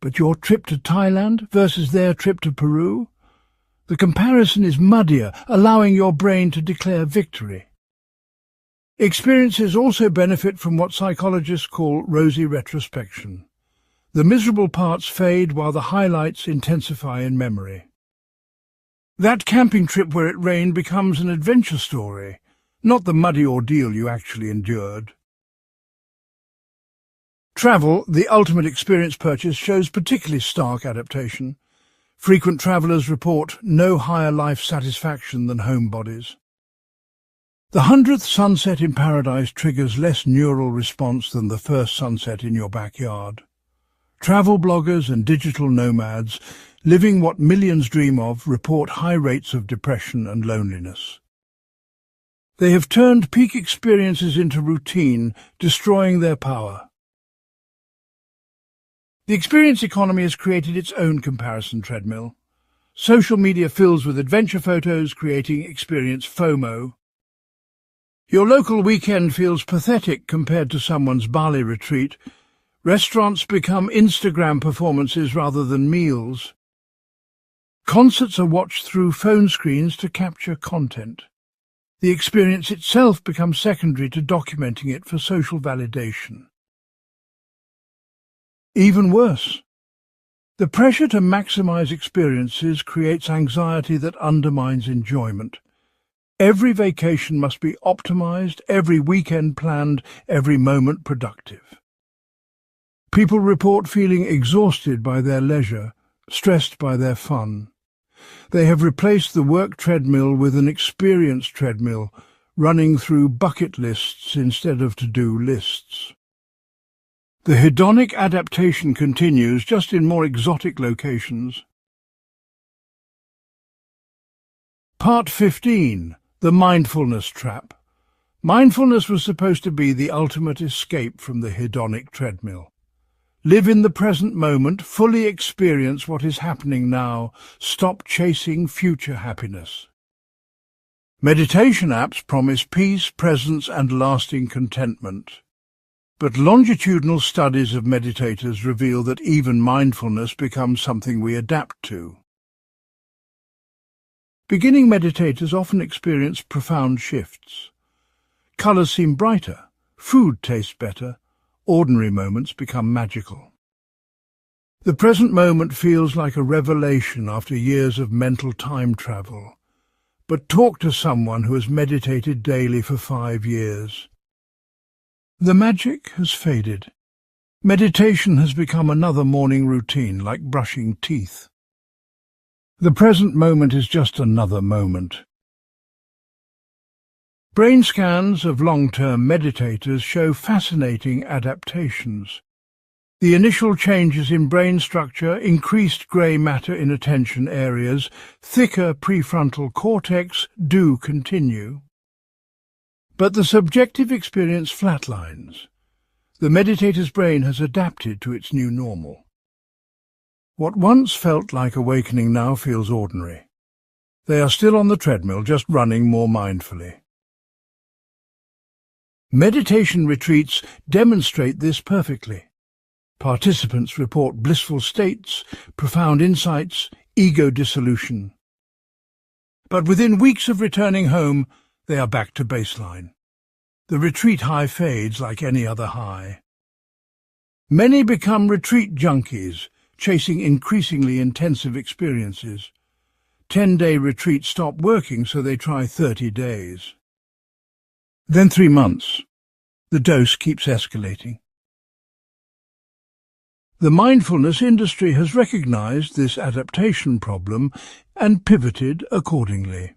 But your trip to Thailand versus their trip to Peru? The comparison is muddier, allowing your brain to declare victory. Experiences also benefit from what psychologists call rosy retrospection. The miserable parts fade while the highlights intensify in memory. That camping trip where it rained becomes an adventure story, not the muddy ordeal you actually endured. Travel, the ultimate experience purchase, shows particularly stark adaptation. Frequent travellers report no higher life satisfaction than homebodies. The 100th sunset in paradise triggers less neural response than the first sunset in your backyard. Travel bloggers and digital nomads, living what millions dream of, report high rates of depression and loneliness. They have turned peak experiences into routine, destroying their power. The experience economy has created its own comparison treadmill. Social media fills with adventure photos, creating experience FOMO. Your local weekend feels pathetic compared to someone's Bali retreat. Restaurants become Instagram performances rather than meals. Concerts are watched through phone screens to capture content. The experience itself becomes secondary to documenting it for social validation. Even worse, the pressure to maximize experiences creates anxiety that undermines enjoyment. Every vacation must be optimized, every weekend planned, every moment productive. People report feeling exhausted by their leisure, stressed by their fun. They have replaced the work treadmill with an experience treadmill, running through bucket lists instead of to-do lists. The hedonic adaptation continues, just in more exotic locations. Part 15. The Mindfulness Trap. Mindfulness was supposed to be the ultimate escape from the hedonic treadmill. Live in the present moment, fully experience what is happening now, stop chasing future happiness. Meditation apps promise peace, presence, and lasting contentment. But longitudinal studies of meditators reveal that even mindfulness becomes something we adapt to. Beginning meditators often experience profound shifts. Colours seem brighter, food tastes better, ordinary moments become magical. The present moment feels like a revelation after years of mental time travel. But talk to someone who has meditated daily for 5 years. The magic has faded. Meditation has become another morning routine, like brushing teeth. The present moment is just another moment. Brain scans of long-term meditators show fascinating adaptations. The initial changes in brain structure, increased grey matter in attention areas, thicker prefrontal cortex do continue. But the subjective experience flatlines. The meditator's brain has adapted to its new normal. What once felt like awakening now feels ordinary. They are still on the treadmill, just running more mindfully. Meditation retreats demonstrate this perfectly. Participants report blissful states, profound insights, ego dissolution. But within weeks of returning home, they are back to baseline. The retreat high fades like any other high. Many become retreat junkies, chasing increasingly intensive experiences. 10-day retreats stop working, so they try 30 days. Then 3 months. The dose keeps escalating. The mindfulness industry has recognized this adaptation problem and pivoted accordingly.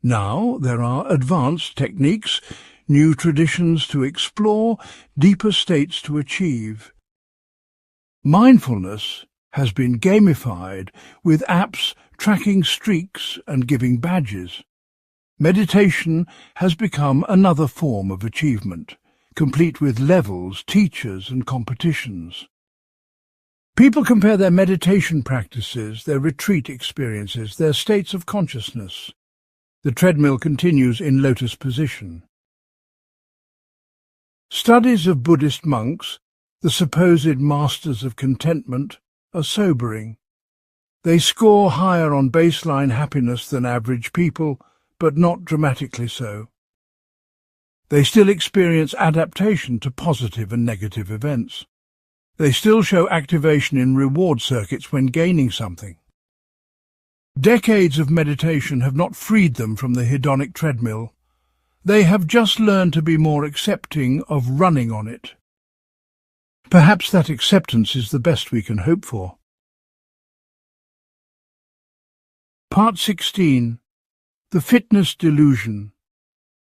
Now there are advanced techniques, new traditions to explore, deeper states to achieve. Mindfulness has been gamified, with apps tracking streaks and giving badges. Meditation has become another form of achievement, complete with levels, teachers, and competitions. People compare their meditation practices, their retreat experiences, their states of consciousness. The treadmill continues in lotus position. Studies of Buddhist monks, the supposed masters of contentment, are sobering. They score higher on baseline happiness than average people, but not dramatically so. They still experience adaptation to positive and negative events. They still show activation in reward circuits when gaining something. Decades of meditation have not freed them from the hedonic treadmill. They have just learned to be more accepting of running on it. Perhaps that acceptance is the best we can hope for. Part 16. The Fitness Delusion.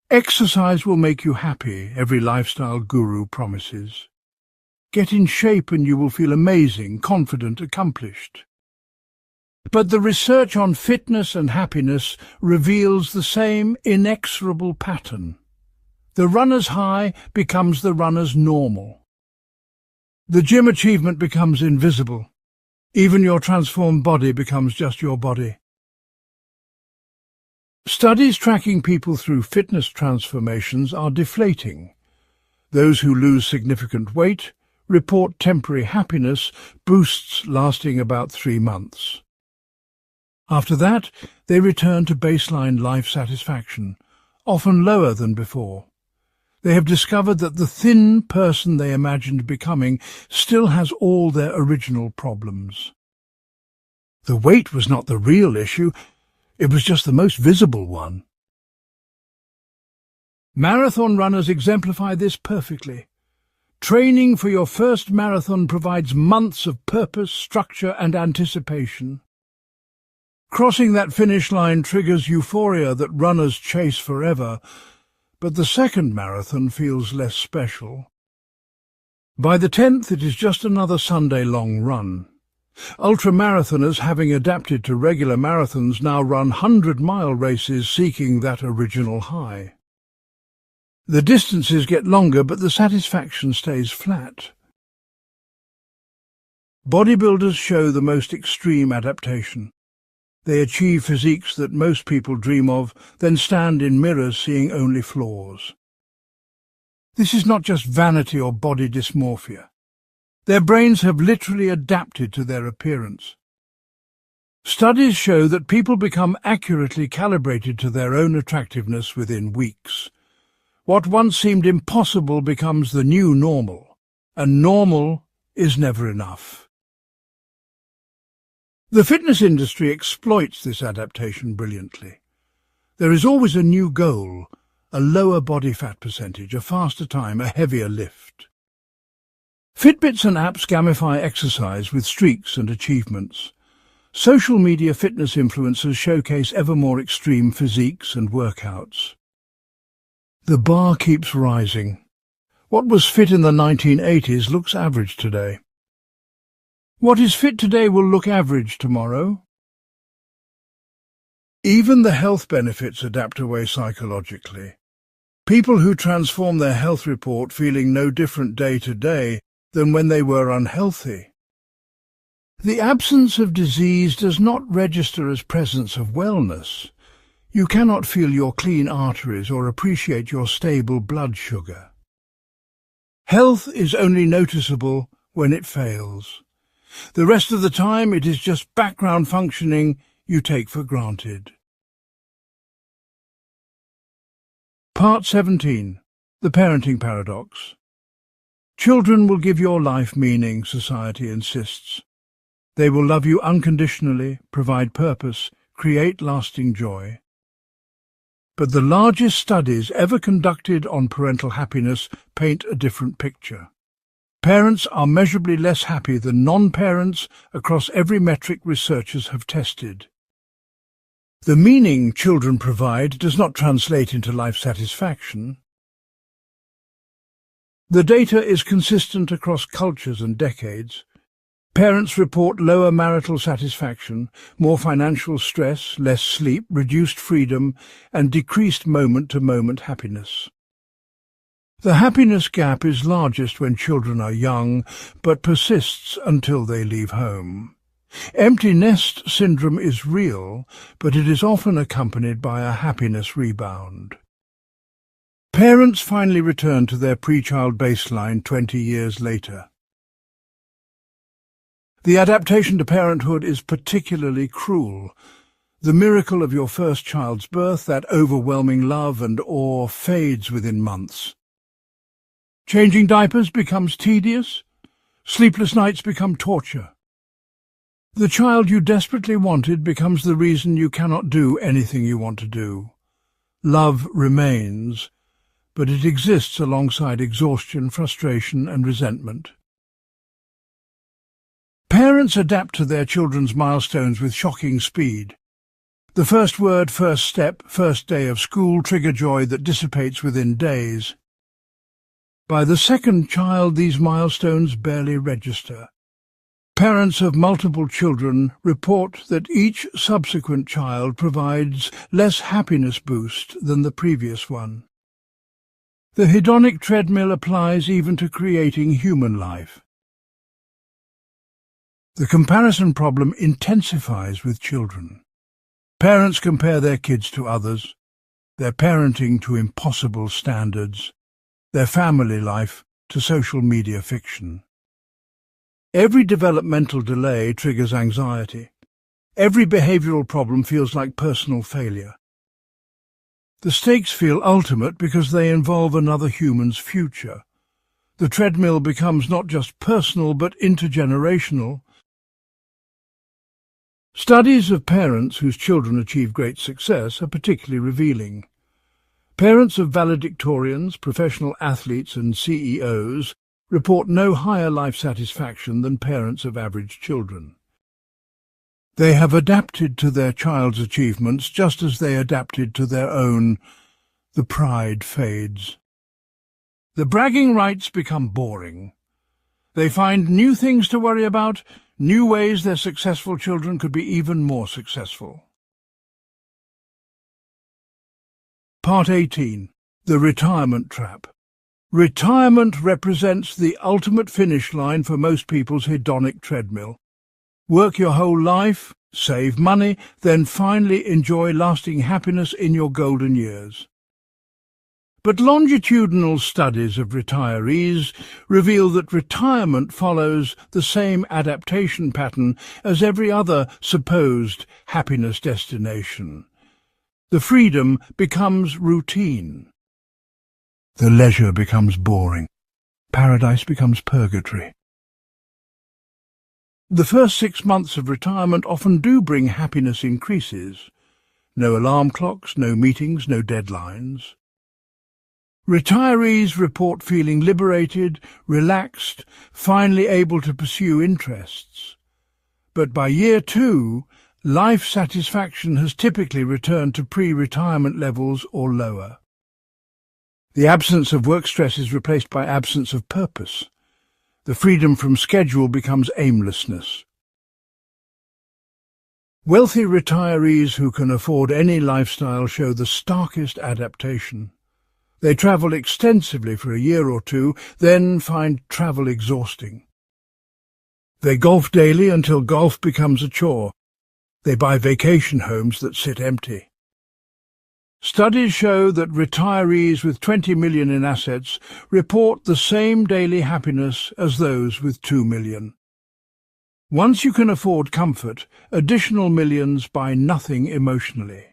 Exercise will make you happy, every lifestyle guru promises. Get in shape and you will feel amazing, confident, accomplished. But the research on fitness and happiness reveals the same inexorable pattern. The runner's high becomes the runner's normal. The gym achievement becomes invisible. Even your transformed body becomes just your body. Studies tracking people through fitness transformations are deflating. Those who lose significant weight report temporary happiness, boosts lasting about 3 months. After that, they return to baseline life satisfaction, often lower than before. They have discovered that the thin person they imagined becoming still has all their original problems. The weight was not the real issue, it was just the most visible one. Marathon runners exemplify this perfectly. Training for your first marathon provides months of purpose, structure and anticipation. Crossing that finish line triggers euphoria that runners chase forever, but the second marathon feels less special. By the 10th, it is just another Sunday-long run. Ultramarathoners, having adapted to regular marathons, now run 100-mile races seeking that original high. The distances get longer, but the satisfaction stays flat. Bodybuilders show the most extreme adaptation. They achieve physiques that most people dream of, then stand in mirrors seeing only flaws. This is not just vanity or body dysmorphia. Their brains have literally adapted to their appearance. Studies show that people become accurately calibrated to their own attractiveness within weeks. What once seemed impossible becomes the new normal, and normal is never enough. The fitness industry exploits this adaptation brilliantly. There is always a new goal, a lower body fat percentage, a faster time, a heavier lift. Fitbits and apps gamify exercise with streaks and achievements. Social media fitness influencers showcase ever more extreme physiques and workouts. The bar keeps rising. What was fit in the 1980s looks average today. What is fit today will look average tomorrow. Even the health benefits adapt away psychologically. People who transform their health report feeling no different day to day than when they were unhealthy. The absence of disease does not register as presence of wellness. You cannot feel your clean arteries or appreciate your stable blood sugar. Health is only noticeable when it fails. The rest of the time it is just background functioning you take for granted. Part 17. The Parenting Paradox. Children will give your life meaning, society insists. They will love you unconditionally, provide purpose, create lasting joy. But the largest studies ever conducted on parental happiness paint a different picture. Parents are measurably less happy than non-parents across every metric researchers have tested. The meaning children provide does not translate into life satisfaction. The data is consistent across cultures and decades. Parents report lower marital satisfaction, more financial stress, less sleep, reduced freedom, and decreased moment-to-moment happiness. The happiness gap is largest when children are young, but persists until they leave home. Empty nest syndrome is real, but it is often accompanied by a happiness rebound. Parents finally return to their pre-child baseline 20 years later. The adaptation to parenthood is particularly cruel. The miracle of your first child's birth, that overwhelming love and awe, fades within months. Changing diapers becomes tedious. Sleepless nights become torture. The child you desperately wanted becomes the reason you cannot do anything you want to do. Love remains, but it exists alongside exhaustion, frustration, and resentment. Parents adapt to their children's milestones with shocking speed. The first word, first step, first day of school trigger joy that dissipates within days. By the second child, these milestones barely register. Parents of multiple children report that each subsequent child provides less happiness boost than the previous one. The hedonic treadmill applies even to creating human life. The comparison problem intensifies with children. Parents compare their kids to others, their parenting to impossible standards, their family life to social media fiction. Every developmental delay triggers anxiety. Every behavioral problem feels like personal failure. The stakes feel ultimate because they involve another human's future. The treadmill becomes not just personal but intergenerational. Studies of parents whose children achieve great success are particularly revealing. Parents of valedictorians, professional athletes and CEOs report no higher life satisfaction than parents of average children. They have adapted to their child's achievements just as they adapted to their own. The pride fades. The bragging rights become boring. They find new things to worry about, new ways their successful children could be even more successful. Part 18. The Retirement Trap. Retirement represents the ultimate finish line for most people's hedonic treadmill. Work your whole life, save money, then finally enjoy lasting happiness in your golden years. But longitudinal studies of retirees reveal that retirement follows the same adaptation pattern as every other supposed happiness destination. The freedom becomes routine. The leisure becomes boring. Paradise becomes purgatory. The first 6 months of retirement often do bring happiness increases. No alarm clocks, no meetings, no deadlines. Retirees report feeling liberated, relaxed, finally able to pursue interests. But by year 2, life satisfaction has typically returned to pre-retirement levels or lower. The absence of work stress is replaced by absence of purpose. The freedom from schedule becomes aimlessness. Wealthy retirees who can afford any lifestyle show the starkest adaptation. They travel extensively for a year or two, then find travel exhausting. They golf daily until golf becomes a chore. They buy vacation homes that sit empty. Studies show that retirees with 20 million in assets report the same daily happiness as those with 2 million. Once you can afford comfort, additional millions buy nothing emotionally.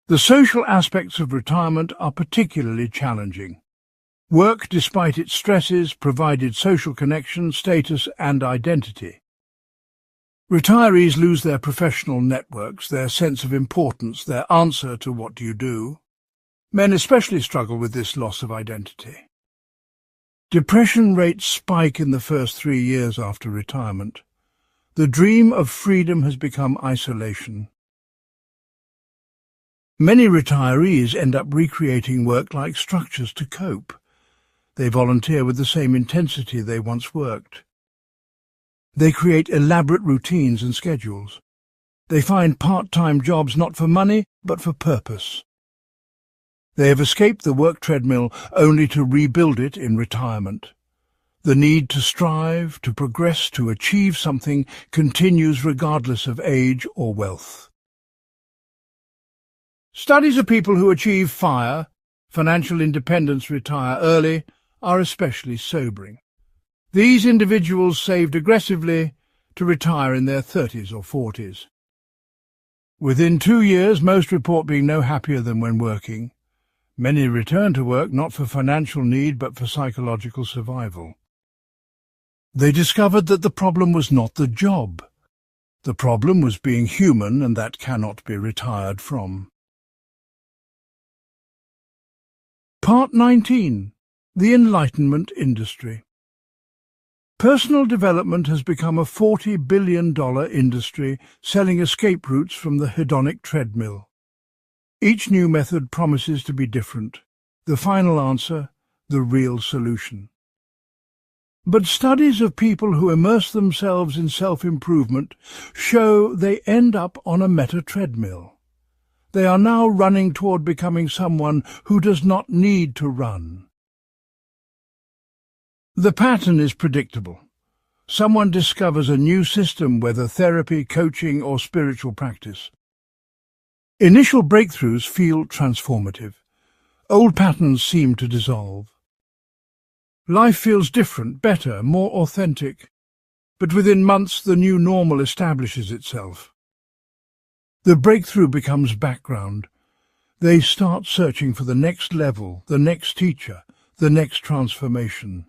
The social aspects of retirement are particularly challenging. Work, despite its stresses, provided social connection, status and identity. Retirees lose their professional networks, their sense of importance, their answer to what do you do. Men especially struggle with this loss of identity. Depression rates spike in the first 3 years after retirement. The dream of freedom has become isolation. Many retirees end up recreating work-like structures to cope. They volunteer with the same intensity they once worked. They create elaborate routines and schedules. They find part-time jobs not for money, but for purpose. They have escaped the work treadmill only to rebuild it in retirement. The need to strive, to progress, to achieve something continues regardless of age or wealth. Studies of people who achieve financial independence, retire early, are especially sobering. These individuals saved aggressively to retire in their 30s or 40s. Within 2 years, most report being no happier than when working. Many return to work not for financial need but for psychological survival. They discovered that the problem was not the job. The problem was being human, and that cannot be retired from. Part 19. The Enlightenment Industry. Personal development has become a $40 billion industry, selling escape routes from the hedonic treadmill. Each new method promises to be different. The final answer, the real solution. But studies of people who immerse themselves in self-improvement show they end up on a meta-treadmill. They are now running toward becoming someone who does not need to run. The pattern is predictable. Someone discovers a new system, whether therapy, coaching, or spiritual practice. Initial breakthroughs feel transformative. Old patterns seem to dissolve. Life feels different, better, more authentic. But within months, the new normal establishes itself. The breakthrough becomes background. They start searching for the next level, the next teacher, the next transformation.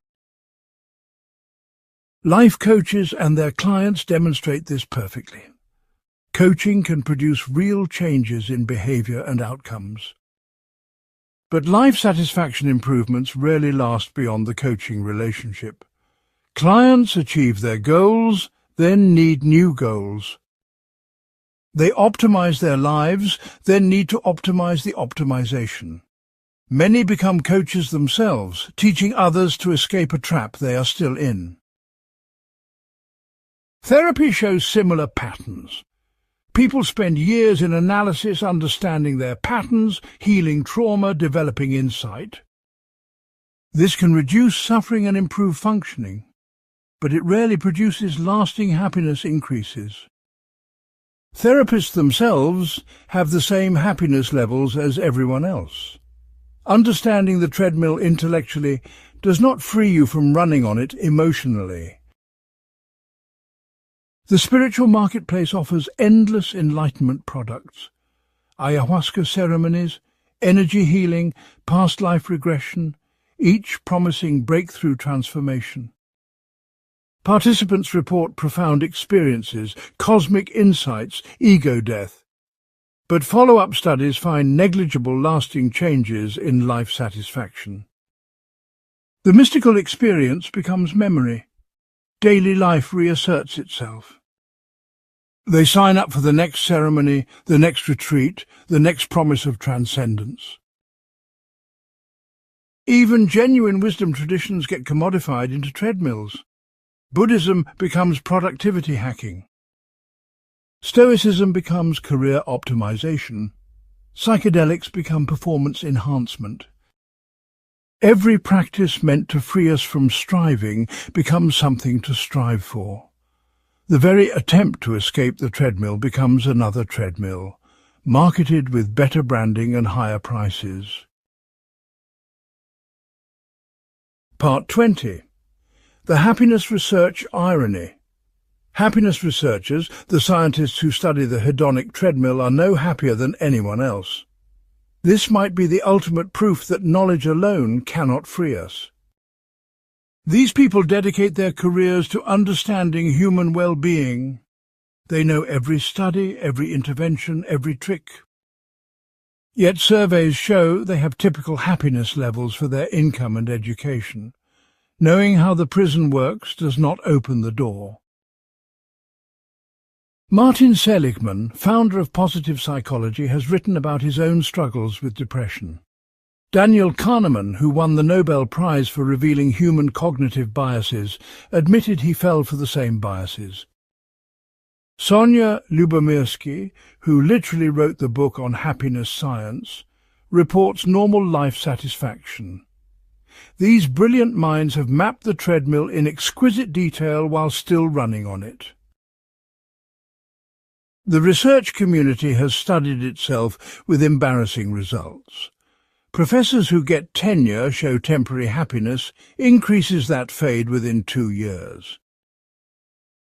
Life coaches and their clients demonstrate this perfectly. Coaching can produce real changes in behavior and outcomes. But life satisfaction improvements rarely last beyond the coaching relationship. Clients achieve their goals, then need new goals. They optimize their lives, then need to optimize the optimization. Many become coaches themselves, teaching others to escape a trap they are still in. Therapy shows similar patterns. People spend years in analysis, understanding their patterns, healing trauma, developing insight. This can reduce suffering and improve functioning, but it rarely produces lasting happiness increases. Therapists themselves have the same happiness levels as everyone else. Understanding the treadmill intellectually does not free you from running on it emotionally. The spiritual marketplace offers endless enlightenment products, ayahuasca ceremonies, energy healing, past life regression, each promising breakthrough transformation. Participants report profound experiences, cosmic insights, ego death. But follow-up studies find negligible lasting changes in life satisfaction. The mystical experience becomes memory. Daily life reasserts itself. They sign up for the next ceremony, the next retreat, the next promise of transcendence. Even genuine wisdom traditions get commodified into treadmills. Buddhism becomes productivity hacking. Stoicism becomes career optimization. Psychedelics become performance enhancement. Every practice meant to free us from striving becomes something to strive for. The very attempt to escape the treadmill becomes another treadmill, marketed with better branding and higher prices. Part 20. The Happiness Research Irony. Happiness researchers, the scientists who study the hedonic treadmill, are no happier than anyone else. This might be the ultimate proof that knowledge alone cannot free us. These people dedicate their careers to understanding human well-being. They know every study, every intervention, every trick. Yet surveys show they have typical happiness levels for their income and education. Knowing how the prison works does not open the door. Martin Seligman, founder of positive psychology, has written about his own struggles with depression. Daniel Kahneman, who won the Nobel Prize for revealing human cognitive biases, admitted he fell for the same biases. Sonia Lyubomirsky, who literally wrote the book on happiness science, reports normal life satisfaction. These brilliant minds have mapped the treadmill in exquisite detail while still running on it. The research community has studied itself with embarrassing results. Professors who get tenure show temporary happiness increases that fade within 2 years.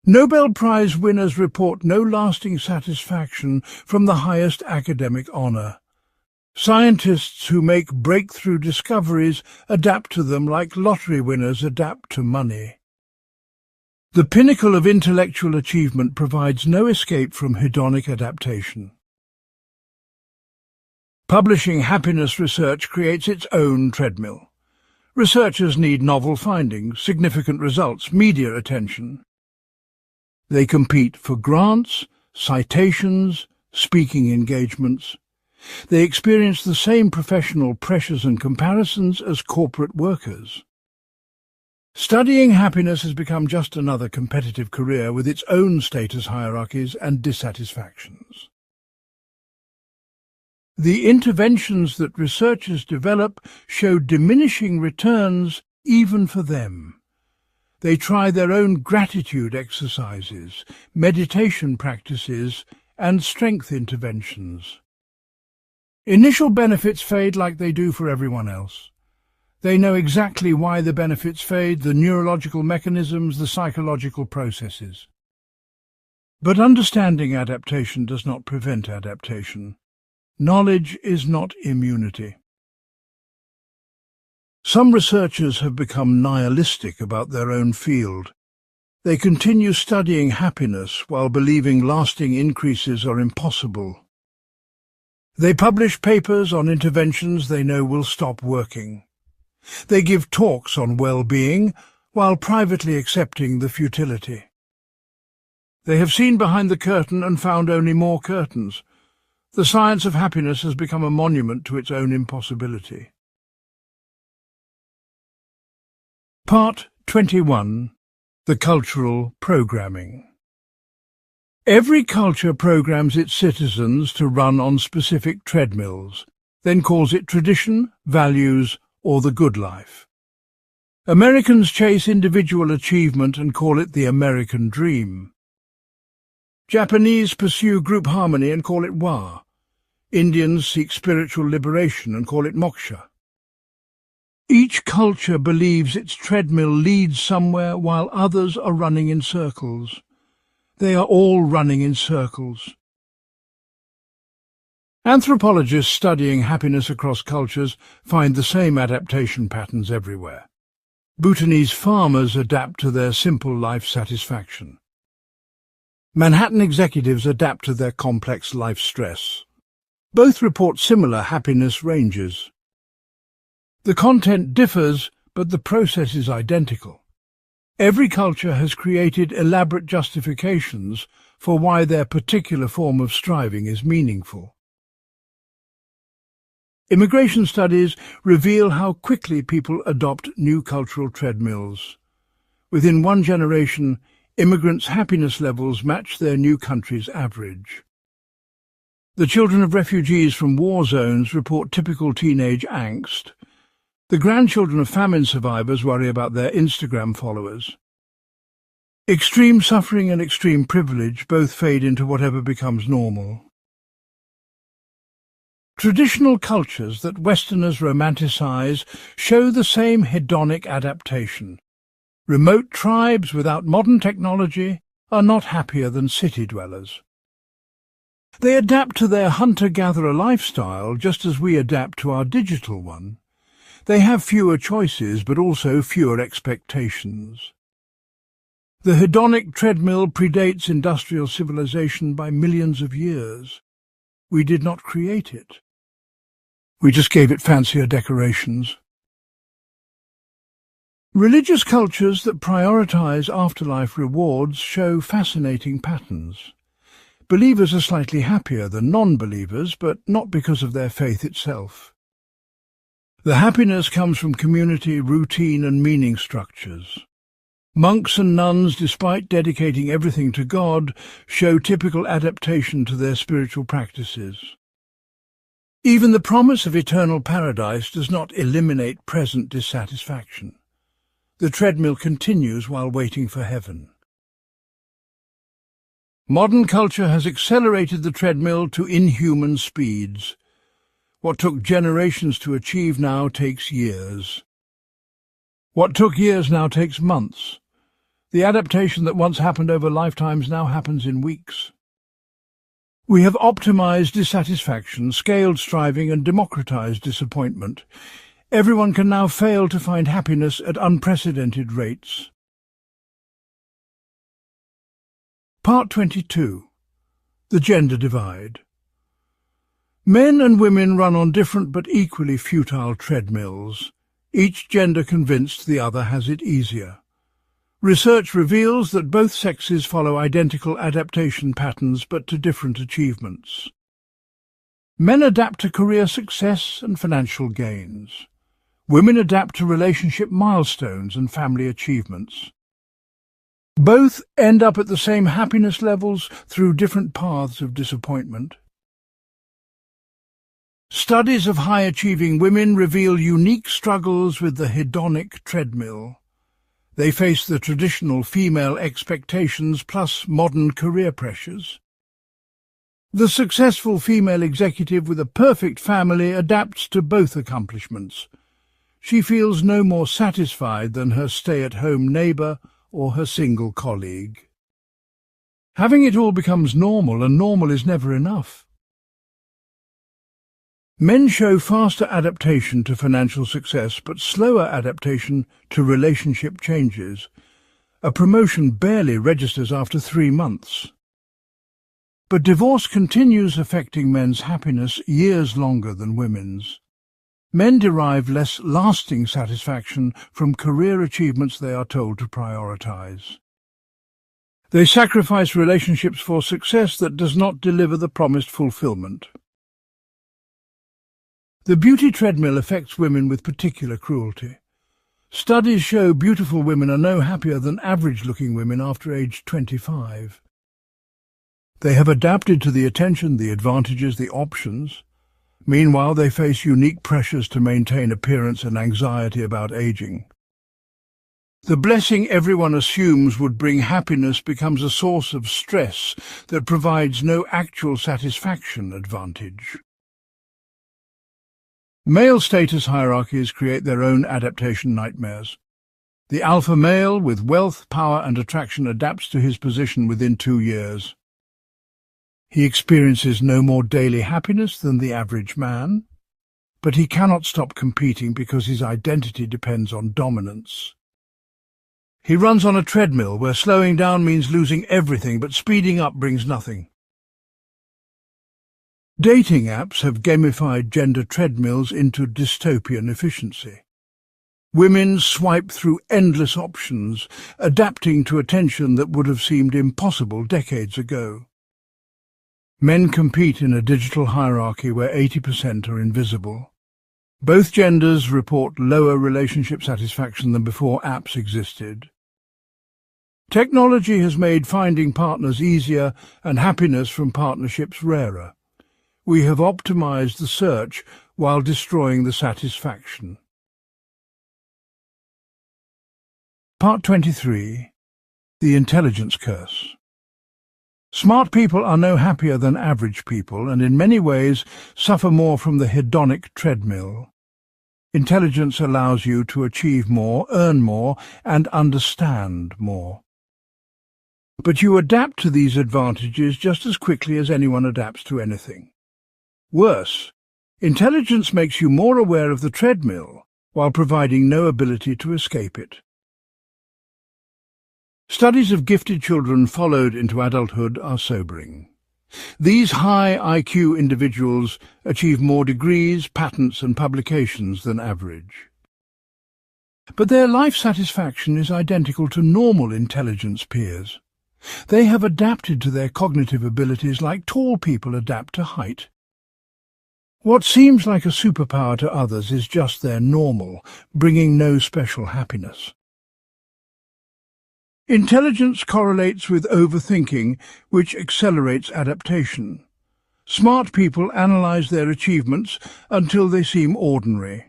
Nobel Prize winners report no lasting satisfaction from the highest academic honor. Scientists who make breakthrough discoveries adapt to them like lottery winners adapt to money. The pinnacle of intellectual achievement provides no escape from hedonic adaptation. Publishing happiness research creates its own treadmill. Researchers need novel findings, significant results, media attention. They compete for grants, citations, speaking engagements. They experience the same professional pressures and comparisons as corporate workers. Studying happiness has become just another competitive career with its own status hierarchies and dissatisfactions. The interventions that researchers develop show diminishing returns even for them. They try their own gratitude exercises, meditation practices, and strength interventions. Initial benefits fade like they do for everyone else. They know exactly why the benefits fade, the neurological mechanisms, the psychological processes. But understanding adaptation does not prevent adaptation. Knowledge is not immunity. Some researchers have become nihilistic about their own field. They continue studying happiness while believing lasting increases are impossible. They publish papers on interventions they know will stop working. They give talks on well-being while privately accepting the futility. They have seen behind the curtain and found only more curtains. The science of happiness has become a monument to its own impossibility. Part 21. The Cultural Programming. Every culture programs its citizens to run on specific treadmills, then calls it tradition, values, or the good life. Americans chase individual achievement and call it the American dream. Japanese pursue group harmony and call it wa. Indians seek spiritual liberation and call it moksha. Each culture believes its treadmill leads somewhere while others are running in circles. They are all running in circles. Anthropologists studying happiness across cultures find the same adaptation patterns everywhere. Bhutanese farmers adapt to their simple life satisfaction. Manhattan executives adapt to their complex life stress. Both report similar happiness ranges. The content differs, but the process is identical. Every culture has created elaborate justifications for why their particular form of striving is meaningful. Immigration studies reveal how quickly people adopt new cultural treadmills. Within one generation, immigrants' happiness levels match their new country's average. The children of refugees from war zones report typical teenage angst. The grandchildren of famine survivors worry about their Instagram followers. Extreme suffering and extreme privilege both fade into whatever becomes normal. Traditional cultures that Westerners romanticize show the same hedonic adaptation. Remote tribes without modern technology are not happier than city dwellers. They adapt to their hunter-gatherer lifestyle just as we adapt to our digital one. They have fewer choices, but also fewer expectations. The hedonic treadmill predates industrial civilization by millions of years. We did not create it. We just gave it fancier decorations. Religious cultures that prioritize afterlife rewards show fascinating patterns. Believers are slightly happier than non-believers, but not because of their faith itself. The happiness comes from community, routine, and meaning structures. Monks and nuns, despite dedicating everything to God, show typical adaptation to their spiritual practices. Even the promise of eternal paradise does not eliminate present dissatisfaction. The treadmill continues while waiting for heaven. Modern culture has accelerated the treadmill to inhuman speeds. What took generations to achieve now takes years. What took years now takes months. The adaptation that once happened over lifetimes now happens in weeks. We have optimized dissatisfaction, scaled striving, and democratized disappointment. Everyone can now fail to find happiness at unprecedented rates. Part 22. The Gender Divide. Men and women run on different but equally futile treadmills, each gender convinced the other has it easier. Research reveals that both sexes follow identical adaptation patterns but to different achievements. Men adapt to career success and financial gains. Women adapt to relationship milestones and family achievements. Both end up at the same happiness levels through different paths of disappointment. Studies of high-achieving women reveal unique struggles with the hedonic treadmill. They face the traditional female expectations plus modern career pressures. The successful female executive with a perfect family adapts to both accomplishments. She feels no more satisfied than her stay-at-home neighbour or her single colleague. Having it all becomes normal, and normal is never enough. Men show faster adaptation to financial success, but slower adaptation to relationship changes. A promotion barely registers after 3 months. But divorce continues affecting men's happiness years longer than women's. Men derive less lasting satisfaction from career achievements they are told to prioritize. They sacrifice relationships for success that does not deliver the promised fulfillment. The beauty treadmill affects women with particular cruelty. Studies show beautiful women are no happier than average-looking women after age 25. They have adapted to the attention, the advantages, the options. Meanwhile, they face unique pressures to maintain appearance and anxiety about aging. The blessing everyone assumes would bring happiness becomes a source of stress that provides no actual satisfaction advantage. Male status hierarchies create their own adaptation nightmares. The alpha male with wealth, power and attraction adapts to his position within 2 years. He experiences no more daily happiness than the average man, but he cannot stop competing because his identity depends on dominance. He runs on a treadmill where slowing down means losing everything, but speeding up brings nothing. Dating apps have gamified gender treadmills into dystopian efficiency. Women swipe through endless options, adapting to attention that would have seemed impossible decades ago. Men compete in a digital hierarchy where 80% are invisible. Both genders report lower relationship satisfaction than before apps existed. Technology has made finding partners easier and happiness from partnerships rarer. We have optimized the search while destroying the satisfaction. Part 23. The Intelligence Curse. Smart people are no happier than average people and in many ways suffer more from the hedonic treadmill. Intelligence allows you to achieve more, earn more, and understand more. But you adapt to these advantages just as quickly as anyone adapts to anything. Worse, intelligence makes you more aware of the treadmill while providing no ability to escape it. Studies of gifted children followed into adulthood are sobering. These high IQ individuals achieve more degrees, patents and publications than average. But their life satisfaction is identical to normal intelligence peers. They have adapted to their cognitive abilities like tall people adapt to height. What seems like a superpower to others is just their normal, bringing no special happiness. Intelligence correlates with overthinking, which accelerates adaptation. Smart people analyze their achievements until they seem ordinary.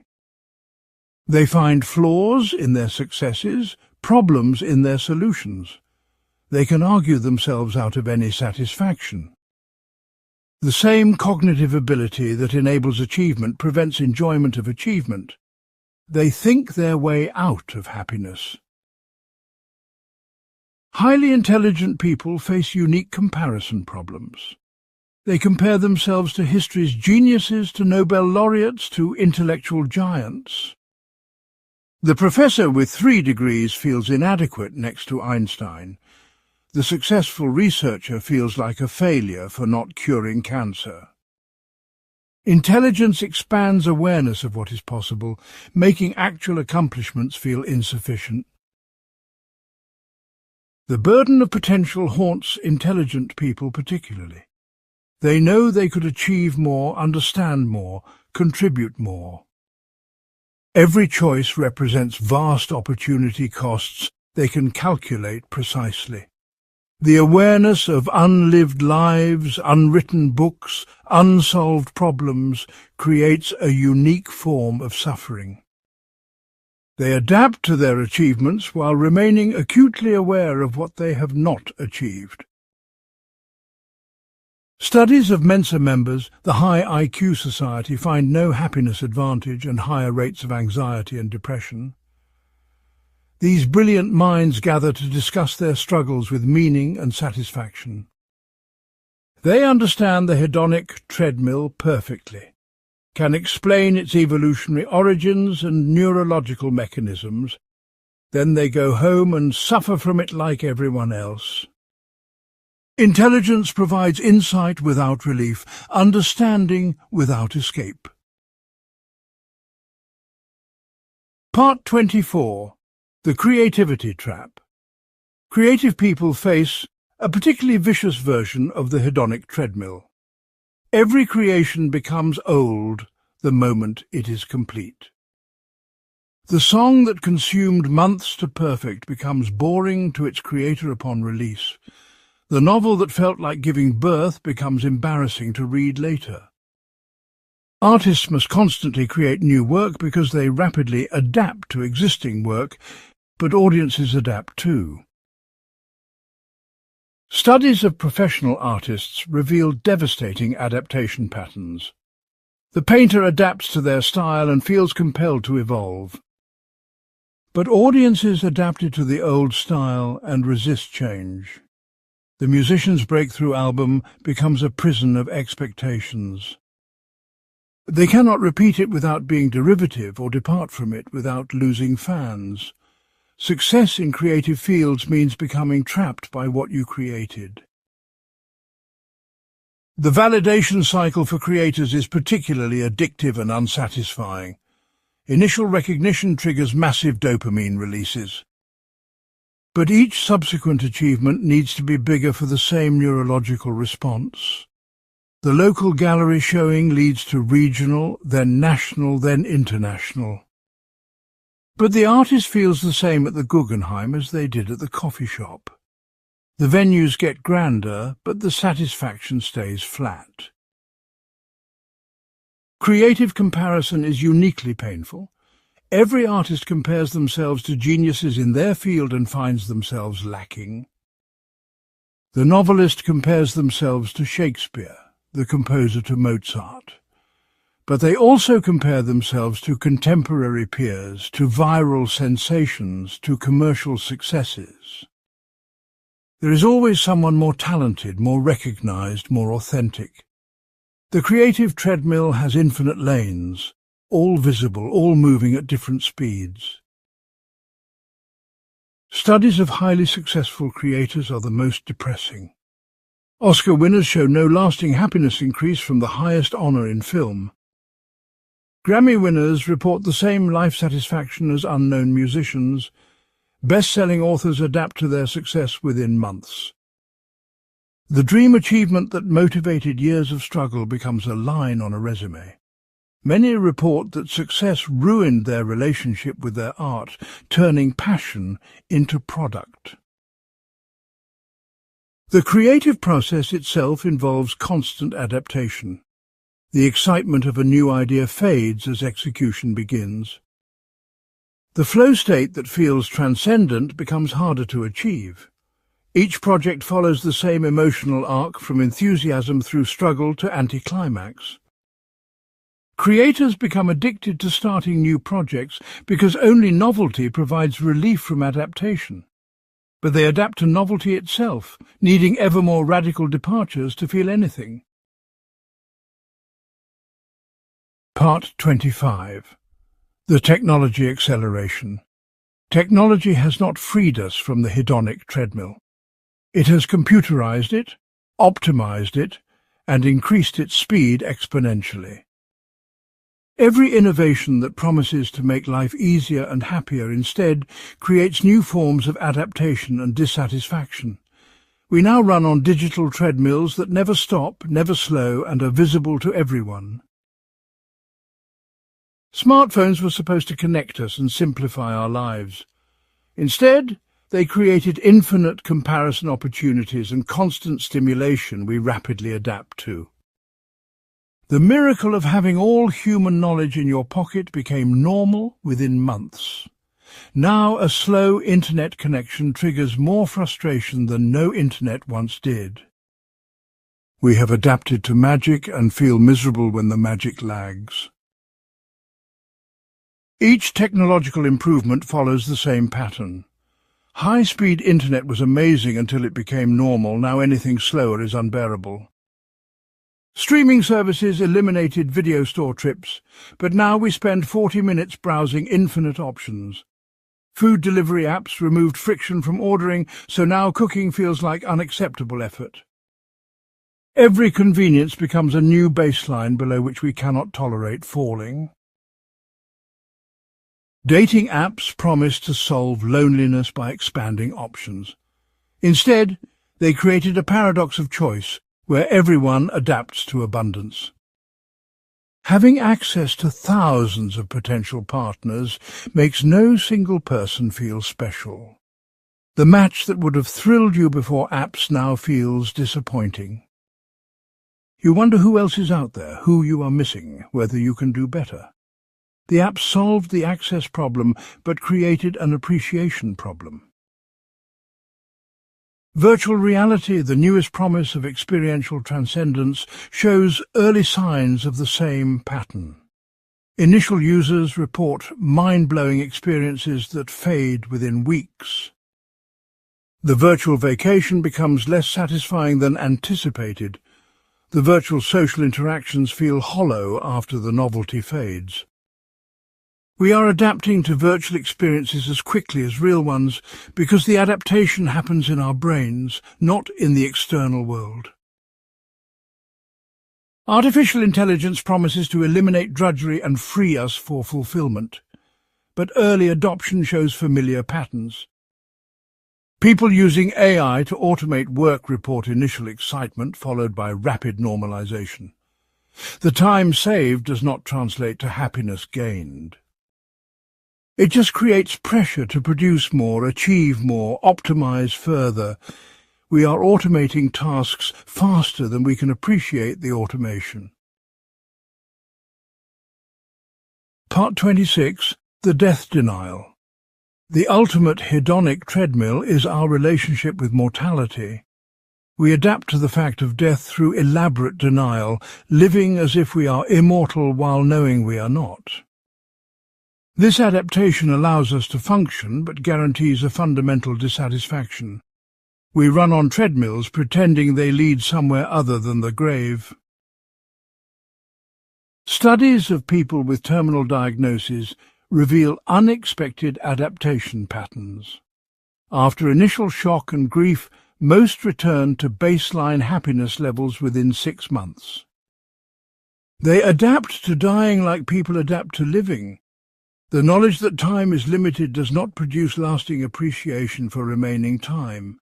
They find flaws in their successes, problems in their solutions. They can argue themselves out of any satisfaction. The same cognitive ability that enables achievement prevents enjoyment of achievement. They think their way out of happiness. Highly intelligent people face unique comparison problems. They compare themselves to history's geniuses, to Nobel laureates, to intellectual giants. The professor with 3 degrees feels inadequate next to Einstein. The successful researcher feels like a failure for not curing cancer. Intelligence expands awareness of what is possible, making actual accomplishments feel insufficient. The burden of potential haunts intelligent people particularly. They know they could achieve more, understand more, contribute more. Every choice represents vast opportunity costs they can calculate precisely. The awareness of unlived lives, unwritten books, unsolved problems creates a unique form of suffering. They adapt to their achievements while remaining acutely aware of what they have not achieved. Studies of Mensa members, the high IQ society, find no happiness advantage and higher rates of anxiety and depression. These brilliant minds gather to discuss their struggles with meaning and satisfaction. They understand the hedonic treadmill perfectly, can explain its evolutionary origins and neurological mechanisms. Then they go home and suffer from it like everyone else. Intelligence provides insight without relief, understanding without escape. Part 24. The Creativity Trap. Creative people face a particularly vicious version of the hedonic treadmill. Every creation becomes old the moment it is complete. The song that consumed months to perfect becomes boring to its creator upon release. The novel that felt like giving birth becomes embarrassing to read later. Artists must constantly create new work because they rapidly adapt to existing work, but audiences adapt too. Studies of professional artists reveal devastating adaptation patterns. The painter adapts to their style and feels compelled to evolve. But audiences adapted to the old style and resist change. The musician's breakthrough album becomes a prison of expectations. They cannot repeat it without being derivative or depart from it without losing fans. Success in creative fields means becoming trapped by what you created. The validation cycle for creators is particularly addictive and unsatisfying. Initial recognition triggers massive dopamine releases. But each subsequent achievement needs to be bigger for the same neurological response. The local gallery showing leads to regional, then national, then international. But the artist feels the same at the Guggenheim as they did at the coffee shop. The venues get grander, but the satisfaction stays flat. Creative comparison is uniquely painful. Every artist compares themselves to geniuses in their field and finds themselves lacking. The novelist compares themselves to Shakespeare, the composer to Mozart. But they also compare themselves to contemporary peers, to viral sensations, to commercial successes. There is always someone more talented, more recognized, more authentic. The creative treadmill has infinite lanes, all visible, all moving at different speeds. Studies of highly successful creators are the most depressing. Oscar winners show no lasting happiness increase from the highest honor in film. Grammy winners report the same life satisfaction as unknown musicians. Best-selling authors adapt to their success within months. The dream achievement that motivated years of struggle becomes a line on a resume. Many report that success ruined their relationship with their art, turning passion into product. The creative process itself involves constant adaptation. The excitement of a new idea fades as execution begins. The flow state that feels transcendent becomes harder to achieve. Each project follows the same emotional arc from enthusiasm through struggle to anticlimax. Creators become addicted to starting new projects because only novelty provides relief from adaptation. But they adapt to novelty itself, needing ever more radical departures to feel anything. Part 25. The Technology Acceleration. Technology has not freed us from the hedonic treadmill. It has computerized it, optimized it, and increased its speed exponentially. Every innovation that promises to make life easier and happier instead creates new forms of adaptation and dissatisfaction. We now run on digital treadmills that never stop, never slow, and are visible to everyone. Smartphones were supposed to connect us and simplify our lives. Instead, they created infinite comparison opportunities and constant stimulation we rapidly adapt to. The miracle of having all human knowledge in your pocket became normal within months. Now a slow internet connection triggers more frustration than no internet once did. We have adapted to magic and feel miserable when the magic lags. Each technological improvement follows the same pattern. High-speed internet was amazing until it became normal. Now anything slower is unbearable. Streaming services eliminated video store trips, but now we spend 40 minutes browsing infinite options. Food delivery apps removed friction from ordering, so now cooking feels like unacceptable effort. Every convenience becomes a new baseline below which we cannot tolerate falling. Dating apps promised to solve loneliness by expanding options. Instead, they created a paradox of choice, where everyone adapts to abundance. Having access to thousands of potential partners makes no single person feel special. The match that would have thrilled you before apps now feels disappointing. You wonder who else is out there, who you are missing, whether you can do better. The app solved the access problem, but created an appreciation problem. Virtual reality, the newest promise of experiential transcendence, shows early signs of the same pattern. Initial users report mind-blowing experiences that fade within weeks. The virtual vacation becomes less satisfying than anticipated. The virtual social interactions feel hollow after the novelty fades. We are adapting to virtual experiences as quickly as real ones because the adaptation happens in our brains, not in the external world. Artificial intelligence promises to eliminate drudgery and free us for fulfillment, but early adoption shows familiar patterns. People using AI to automate work report initial excitement followed by rapid normalization. The time saved does not translate to happiness gained. It just creates pressure to produce more, achieve more, optimize further. We are automating tasks faster than we can appreciate the automation. Part 26. The Death Denial. The ultimate hedonic treadmill is our relationship with mortality. We adapt to the fact of death through elaborate denial, living as if we are immortal while knowing we are not. This adaptation allows us to function, but guarantees a fundamental dissatisfaction. We run on treadmills pretending they lead somewhere other than the grave. Studies of people with terminal diagnoses reveal unexpected adaptation patterns. After initial shock and grief, most return to baseline happiness levels within 6 months. They adapt to dying like people adapt to living. The knowledge that time is limited does not produce lasting appreciation for remaining time.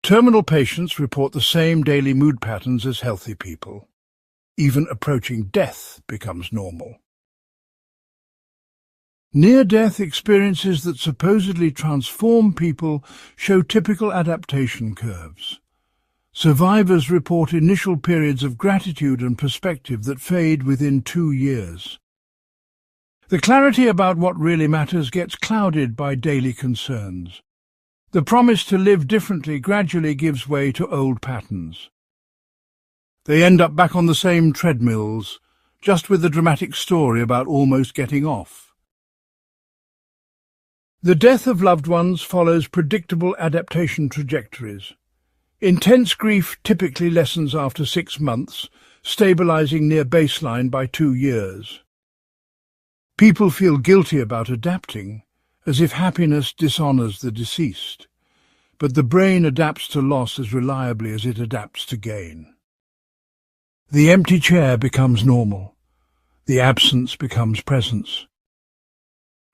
Terminal patients report the same daily mood patterns as healthy people. Even approaching death becomes normal. Near-death experiences that supposedly transform people show typical adaptation curves. Survivors report initial periods of gratitude and perspective that fade within 2 years. The clarity about what really matters gets clouded by daily concerns. The promise to live differently gradually gives way to old patterns. They end up back on the same treadmills, just with a dramatic story about almost getting off. The death of loved ones follows predictable adaptation trajectories. Intense grief typically lessens after 6 months, stabilizing near baseline by 2 years. People feel guilty about adapting, as if happiness dishonors the deceased. But the brain adapts to loss as reliably as it adapts to gain. The empty chair becomes normal. The absence becomes presence.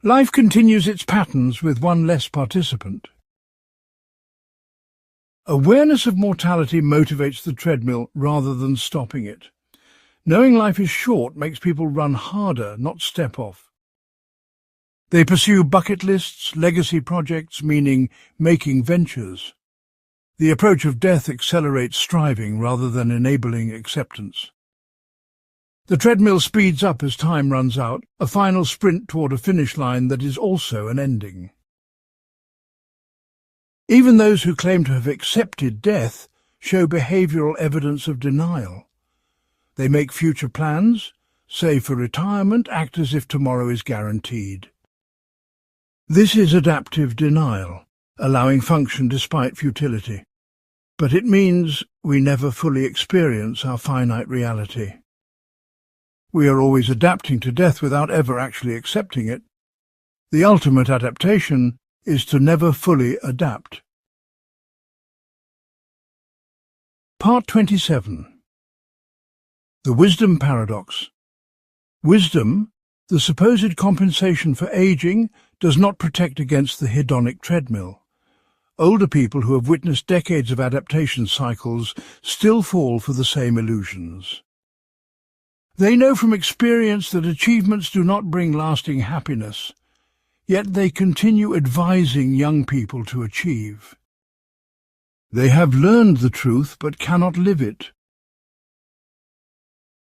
Life continues its patterns with one less participant. Awareness of mortality motivates the treadmill rather than stopping it. Knowing life is short makes people run harder, not step off. They pursue bucket lists, legacy projects, meaning making ventures. The approach of death accelerates striving rather than enabling acceptance. The treadmill speeds up as time runs out, a final sprint toward a finish line that is also an ending. Even those who claim to have accepted death show behavioral evidence of denial. They make future plans, save for retirement, act as if tomorrow is guaranteed. This is adaptive denial, allowing function despite futility. But it means we never fully experience our finite reality. We are always adapting to death without ever actually accepting it. The ultimate adaptation is to never fully adapt. Part 27. The Wisdom Paradox. Wisdom, the supposed compensation for aging, does not protect against the hedonic treadmill. Older people who have witnessed decades of adaptation cycles still fall for the same illusions. They know from experience that achievements do not bring lasting happiness, yet they continue advising young people to achieve. They have learned the truth but cannot live it.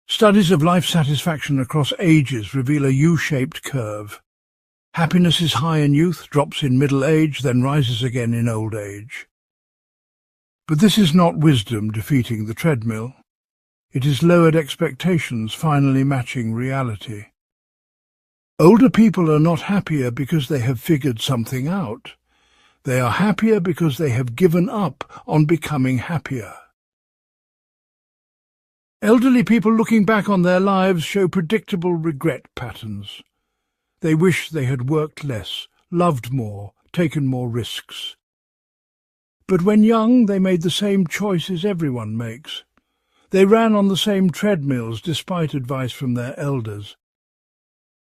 Studies of life satisfaction across ages reveal a U-shaped curve. Happiness is high in youth, drops in middle age, then rises again in old age. But this is not wisdom defeating the treadmill. It is lowered expectations finally matching reality. Older people are not happier because they have figured something out. They are happier because they have given up on becoming happier. Elderly people looking back on their lives show predictable regret patterns. They wish they had worked less, loved more, taken more risks. But when young, they made the same choices everyone makes. They ran on the same treadmills despite advice from their elders.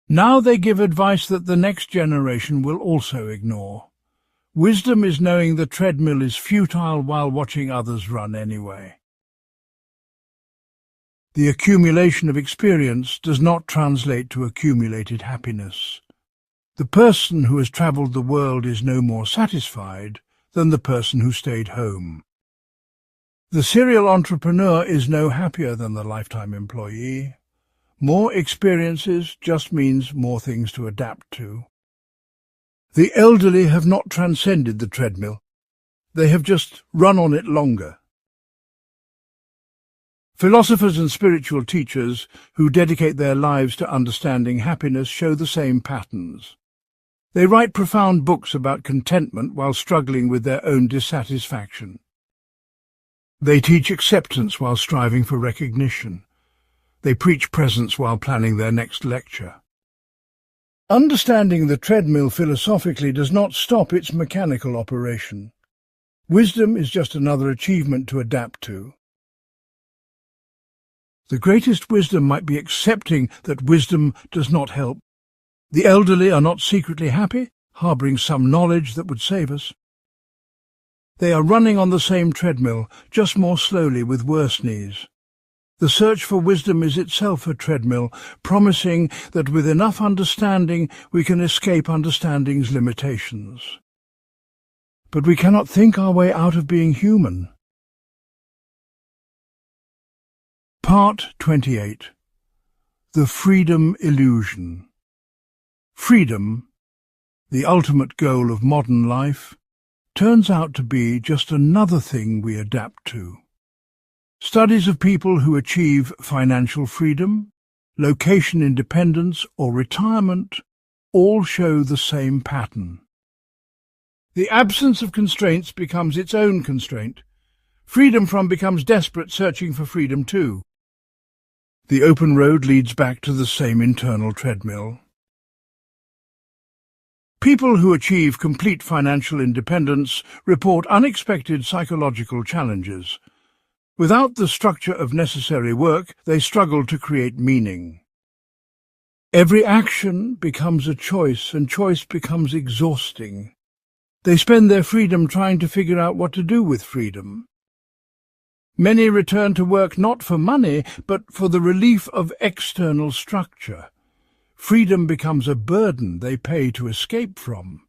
Now they give advice that the next generation will also ignore. Wisdom is knowing the treadmill is futile while watching others run anyway. The accumulation of experience does not translate to accumulated happiness. The person who has travelled the world is no more satisfied than the person who stayed home. The serial entrepreneur is no happier than the lifetime employee. More experiences just means more things to adapt to. The elderly have not transcended the treadmill. They have just run on it longer. Philosophers and spiritual teachers who dedicate their lives to understanding happiness show the same patterns. They write profound books about contentment while struggling with their own dissatisfaction. They teach acceptance while striving for recognition. They preach presence while planning their next lecture. Understanding the treadmill philosophically does not stop its mechanical operation. Wisdom is just another achievement to adapt to. The greatest wisdom might be accepting that wisdom does not help. The elderly are not secretly happy, harbouring some knowledge that would save us. They are running on the same treadmill, just more slowly with worse knees. The search for wisdom is itself a treadmill, promising that with enough understanding we can escape understanding's limitations. But we cannot think our way out of being human. Part 28. The Freedom Illusion. Freedom, the ultimate goal of modern life, turns out to be just another thing we adapt to. Studies of people who achieve financial freedom, location independence, or retirement all show the same pattern. The absence of constraints becomes its own constraint. Freedom from becomes desperate, searching for freedom too. The open road leads back to the same internal treadmill. People who achieve complete financial independence report unexpected psychological challenges. Without the structure of necessary work, they struggle to create meaning. Every action becomes a choice, and choice becomes exhausting. They spend their freedom trying to figure out what to do with freedom. Many return to work not for money, but for the relief of external structure. Freedom becomes a burden they pay to escape from.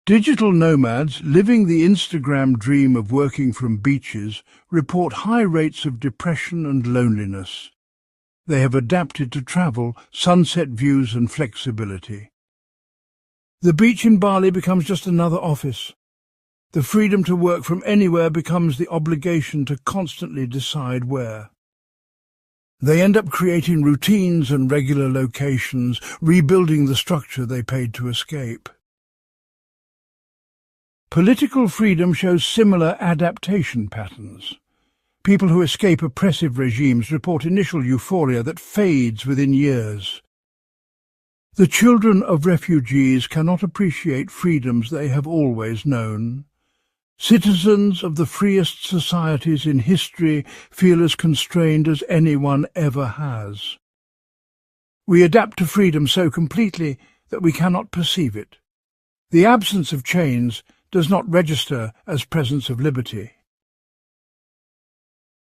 Digital nomads living the Instagram dream of working from beaches report high rates of depression and loneliness. They have adapted to travel, sunset views and flexibility. The beach in Bali becomes just another office. The freedom to work from anywhere becomes the obligation to constantly decide where. They end up creating routines and regular locations, rebuilding the structure they paid to escape. Political freedom shows similar adaptation patterns. People who escape oppressive regimes report initial euphoria that fades within years. The children of refugees cannot appreciate freedoms they have always known. Citizens of the freest societies in history feel as constrained as anyone ever has. We adapt to freedom so completely that we cannot perceive it. The absence of chains does not register as presence of liberty.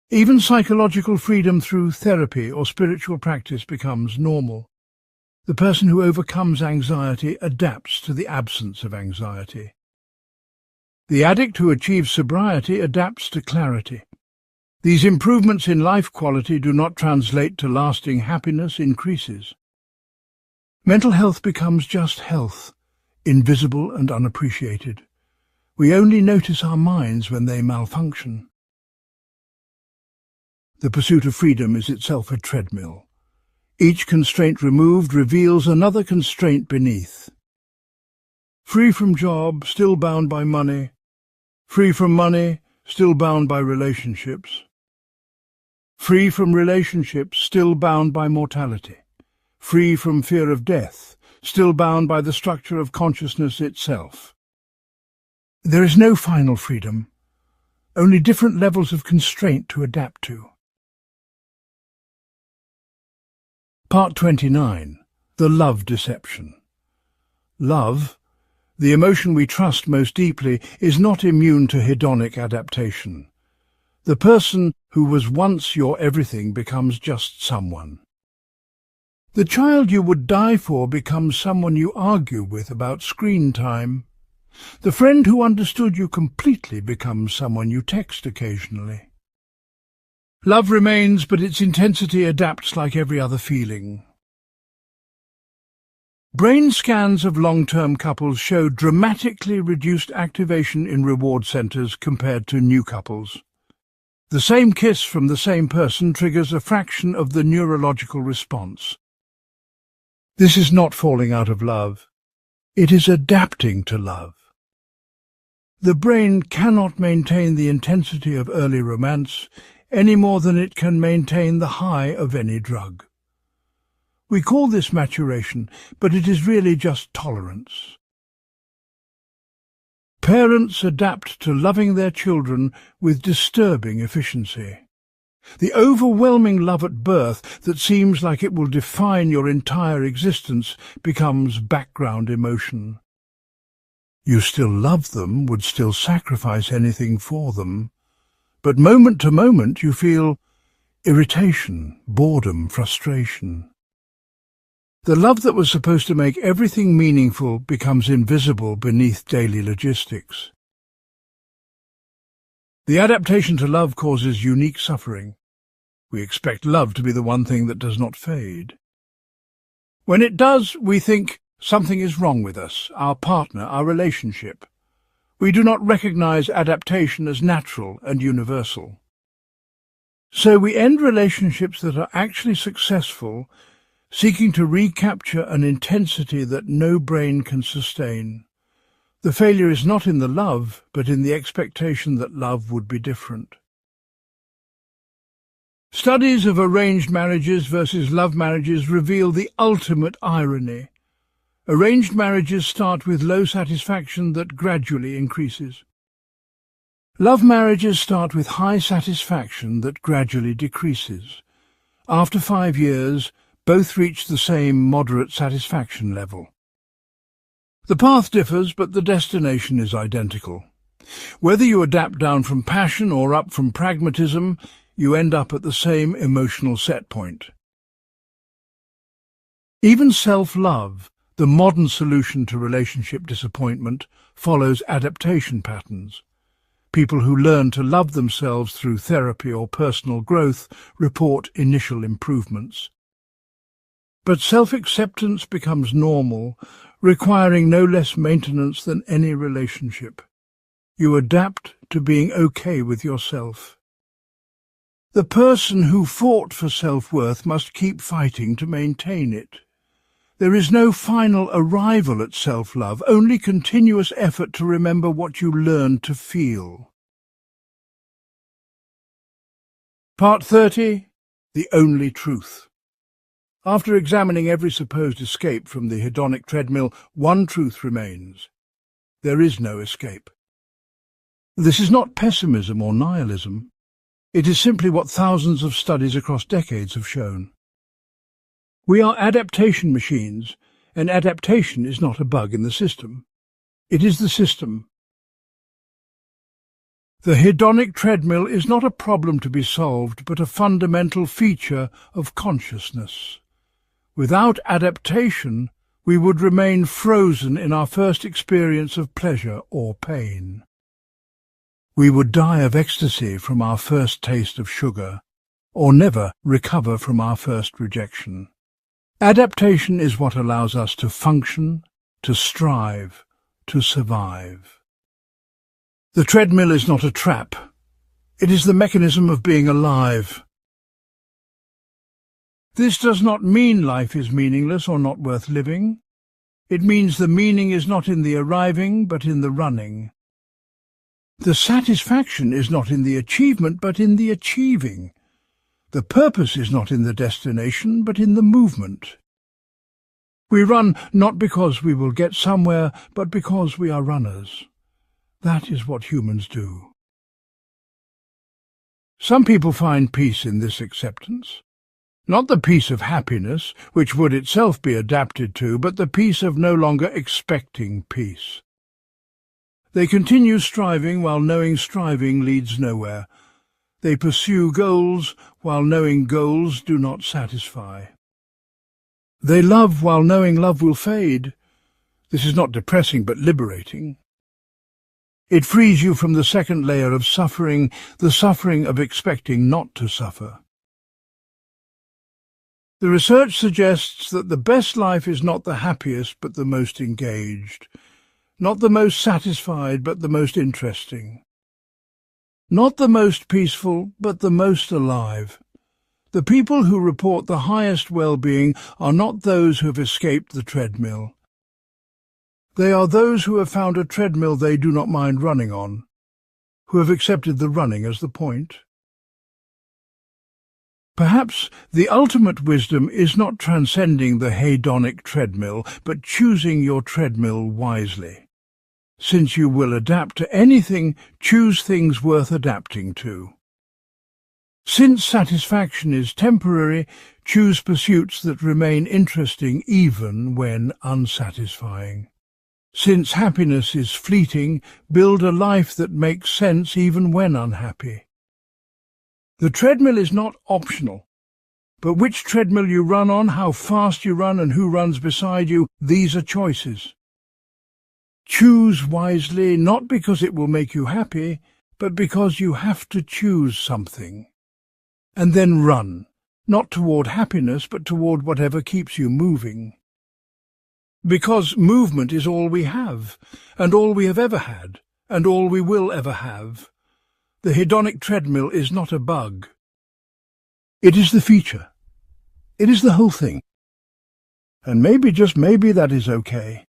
Even psychological freedom through therapy or spiritual practice becomes normal. The person who overcomes anxiety adapts to the absence of anxiety. The addict who achieves sobriety adapts to clarity. These improvements in life quality do not translate to lasting happiness increases. Mental health becomes just health, invisible and unappreciated. We only notice our minds when they malfunction. The pursuit of freedom is itself a treadmill. Each constraint removed reveals another constraint beneath. Free from job, still bound by money. Free from money, still bound by relationships. Free from relationships, still bound by mortality. Free from fear of death, still bound by the structure of consciousness itself. There is no final freedom, only different levels of constraint to adapt to. Part 29. The Love Deception. Love, the emotion we trust most deeply, is not immune to hedonic adaptation. The person who was once your everything becomes just someone. The child you would die for becomes someone you argue with about screen time. The friend who understood you completely becomes someone you text occasionally. Love remains, but its intensity adapts like every other feeling. Brain scans of long-term couples show dramatically reduced activation in reward centers compared to new couples. The same kiss from the same person triggers a fraction of the neurological response. This is not falling out of love. It is adapting to love. The brain cannot maintain the intensity of early romance any more than it can maintain the high of any drug. We call this maturation, but it is really just tolerance. Parents adapt to loving their children with disturbing efficiency. The overwhelming love at birth that seems like it will define your entire existence becomes background emotion. You still love them, would still sacrifice anything for them, but moment to moment you feel irritation, boredom, frustration. The love that was supposed to make everything meaningful becomes invisible beneath daily logistics. The adaptation to love causes unique suffering. We expect love to be the one thing that does not fade. When it does, we think, something is wrong with us, our partner, our relationship. We do not recognize adaptation as natural and universal. So we end relationships that are actually successful, seeking to recapture an intensity that no brain can sustain. The failure is not in the love, but in the expectation that love would be different. Studies of arranged marriages versus love marriages reveal the ultimate irony. Arranged marriages start with low satisfaction that gradually increases. Love marriages start with high satisfaction that gradually decreases. After 5 years, both reach the same moderate satisfaction level. The path differs, but the destination is identical. Whether you adapt down from passion or up from pragmatism, you end up at the same emotional set point. Even self-love, the modern solution to relationship disappointment, follows adaptation patterns. People who learn to love themselves through therapy or personal growth report initial improvements. But self-acceptance becomes normal, requiring no less maintenance than any relationship. You adapt to being okay with yourself. The person who fought for self-worth must keep fighting to maintain it. There is no final arrival at self-love, only continuous effort to remember what you learned to feel. Part 30. The Only Truth. After examining every supposed escape from the hedonic treadmill, one truth remains. There is no escape. This is not pessimism or nihilism. It is simply what thousands of studies across decades have shown. We are adaptation machines, and adaptation is not a bug in the system. It is the system. The hedonic treadmill is not a problem to be solved, but a fundamental feature of consciousness. Without adaptation, we would remain frozen in our first experience of pleasure or pain. We would die of ecstasy from our first taste of sugar, or never recover from our first rejection. Adaptation is what allows us to function, to strive, to survive. The treadmill is not a trap. It is the mechanism of being alive. This does not mean life is meaningless or not worth living. It means the meaning is not in the arriving, but in the running. The satisfaction is not in the achievement, but in the achieving. The purpose is not in the destination, but in the movement. We run not because we will get somewhere, but because we are runners. That is what humans do. Some people find peace in this acceptance. Not the peace of happiness, which would itself be adapted to, but the peace of no longer expecting peace. They continue striving while knowing striving leads nowhere. They pursue goals while knowing goals do not satisfy. They love while knowing love will fade. This is not depressing but liberating. It frees you from the second layer of suffering, the suffering of expecting not to suffer. The research suggests that the best life is not the happiest but the most engaged, not the most satisfied but the most interesting, not the most peaceful but the most alive. The people who report the highest well-being are not those who have escaped the treadmill. They are those who have found a treadmill they do not mind running on, who have accepted the running as the point. Perhaps the ultimate wisdom is not transcending the hedonic treadmill, but choosing your treadmill wisely. Since you will adapt to anything, choose things worth adapting to. Since satisfaction is temporary, choose pursuits that remain interesting even when unsatisfying. Since happiness is fleeting, build a life that makes sense even when unhappy. The treadmill is not optional, but which treadmill you run on, how fast you run and who runs beside you, these are choices. Choose wisely, not because it will make you happy, but because you have to choose something. And then run, not toward happiness, but toward whatever keeps you moving. Because movement is all we have, and all we have ever had, and all we will ever have. The hedonic treadmill is not a bug. It is the feature. It is the whole thing. And maybe, just maybe, that is okay.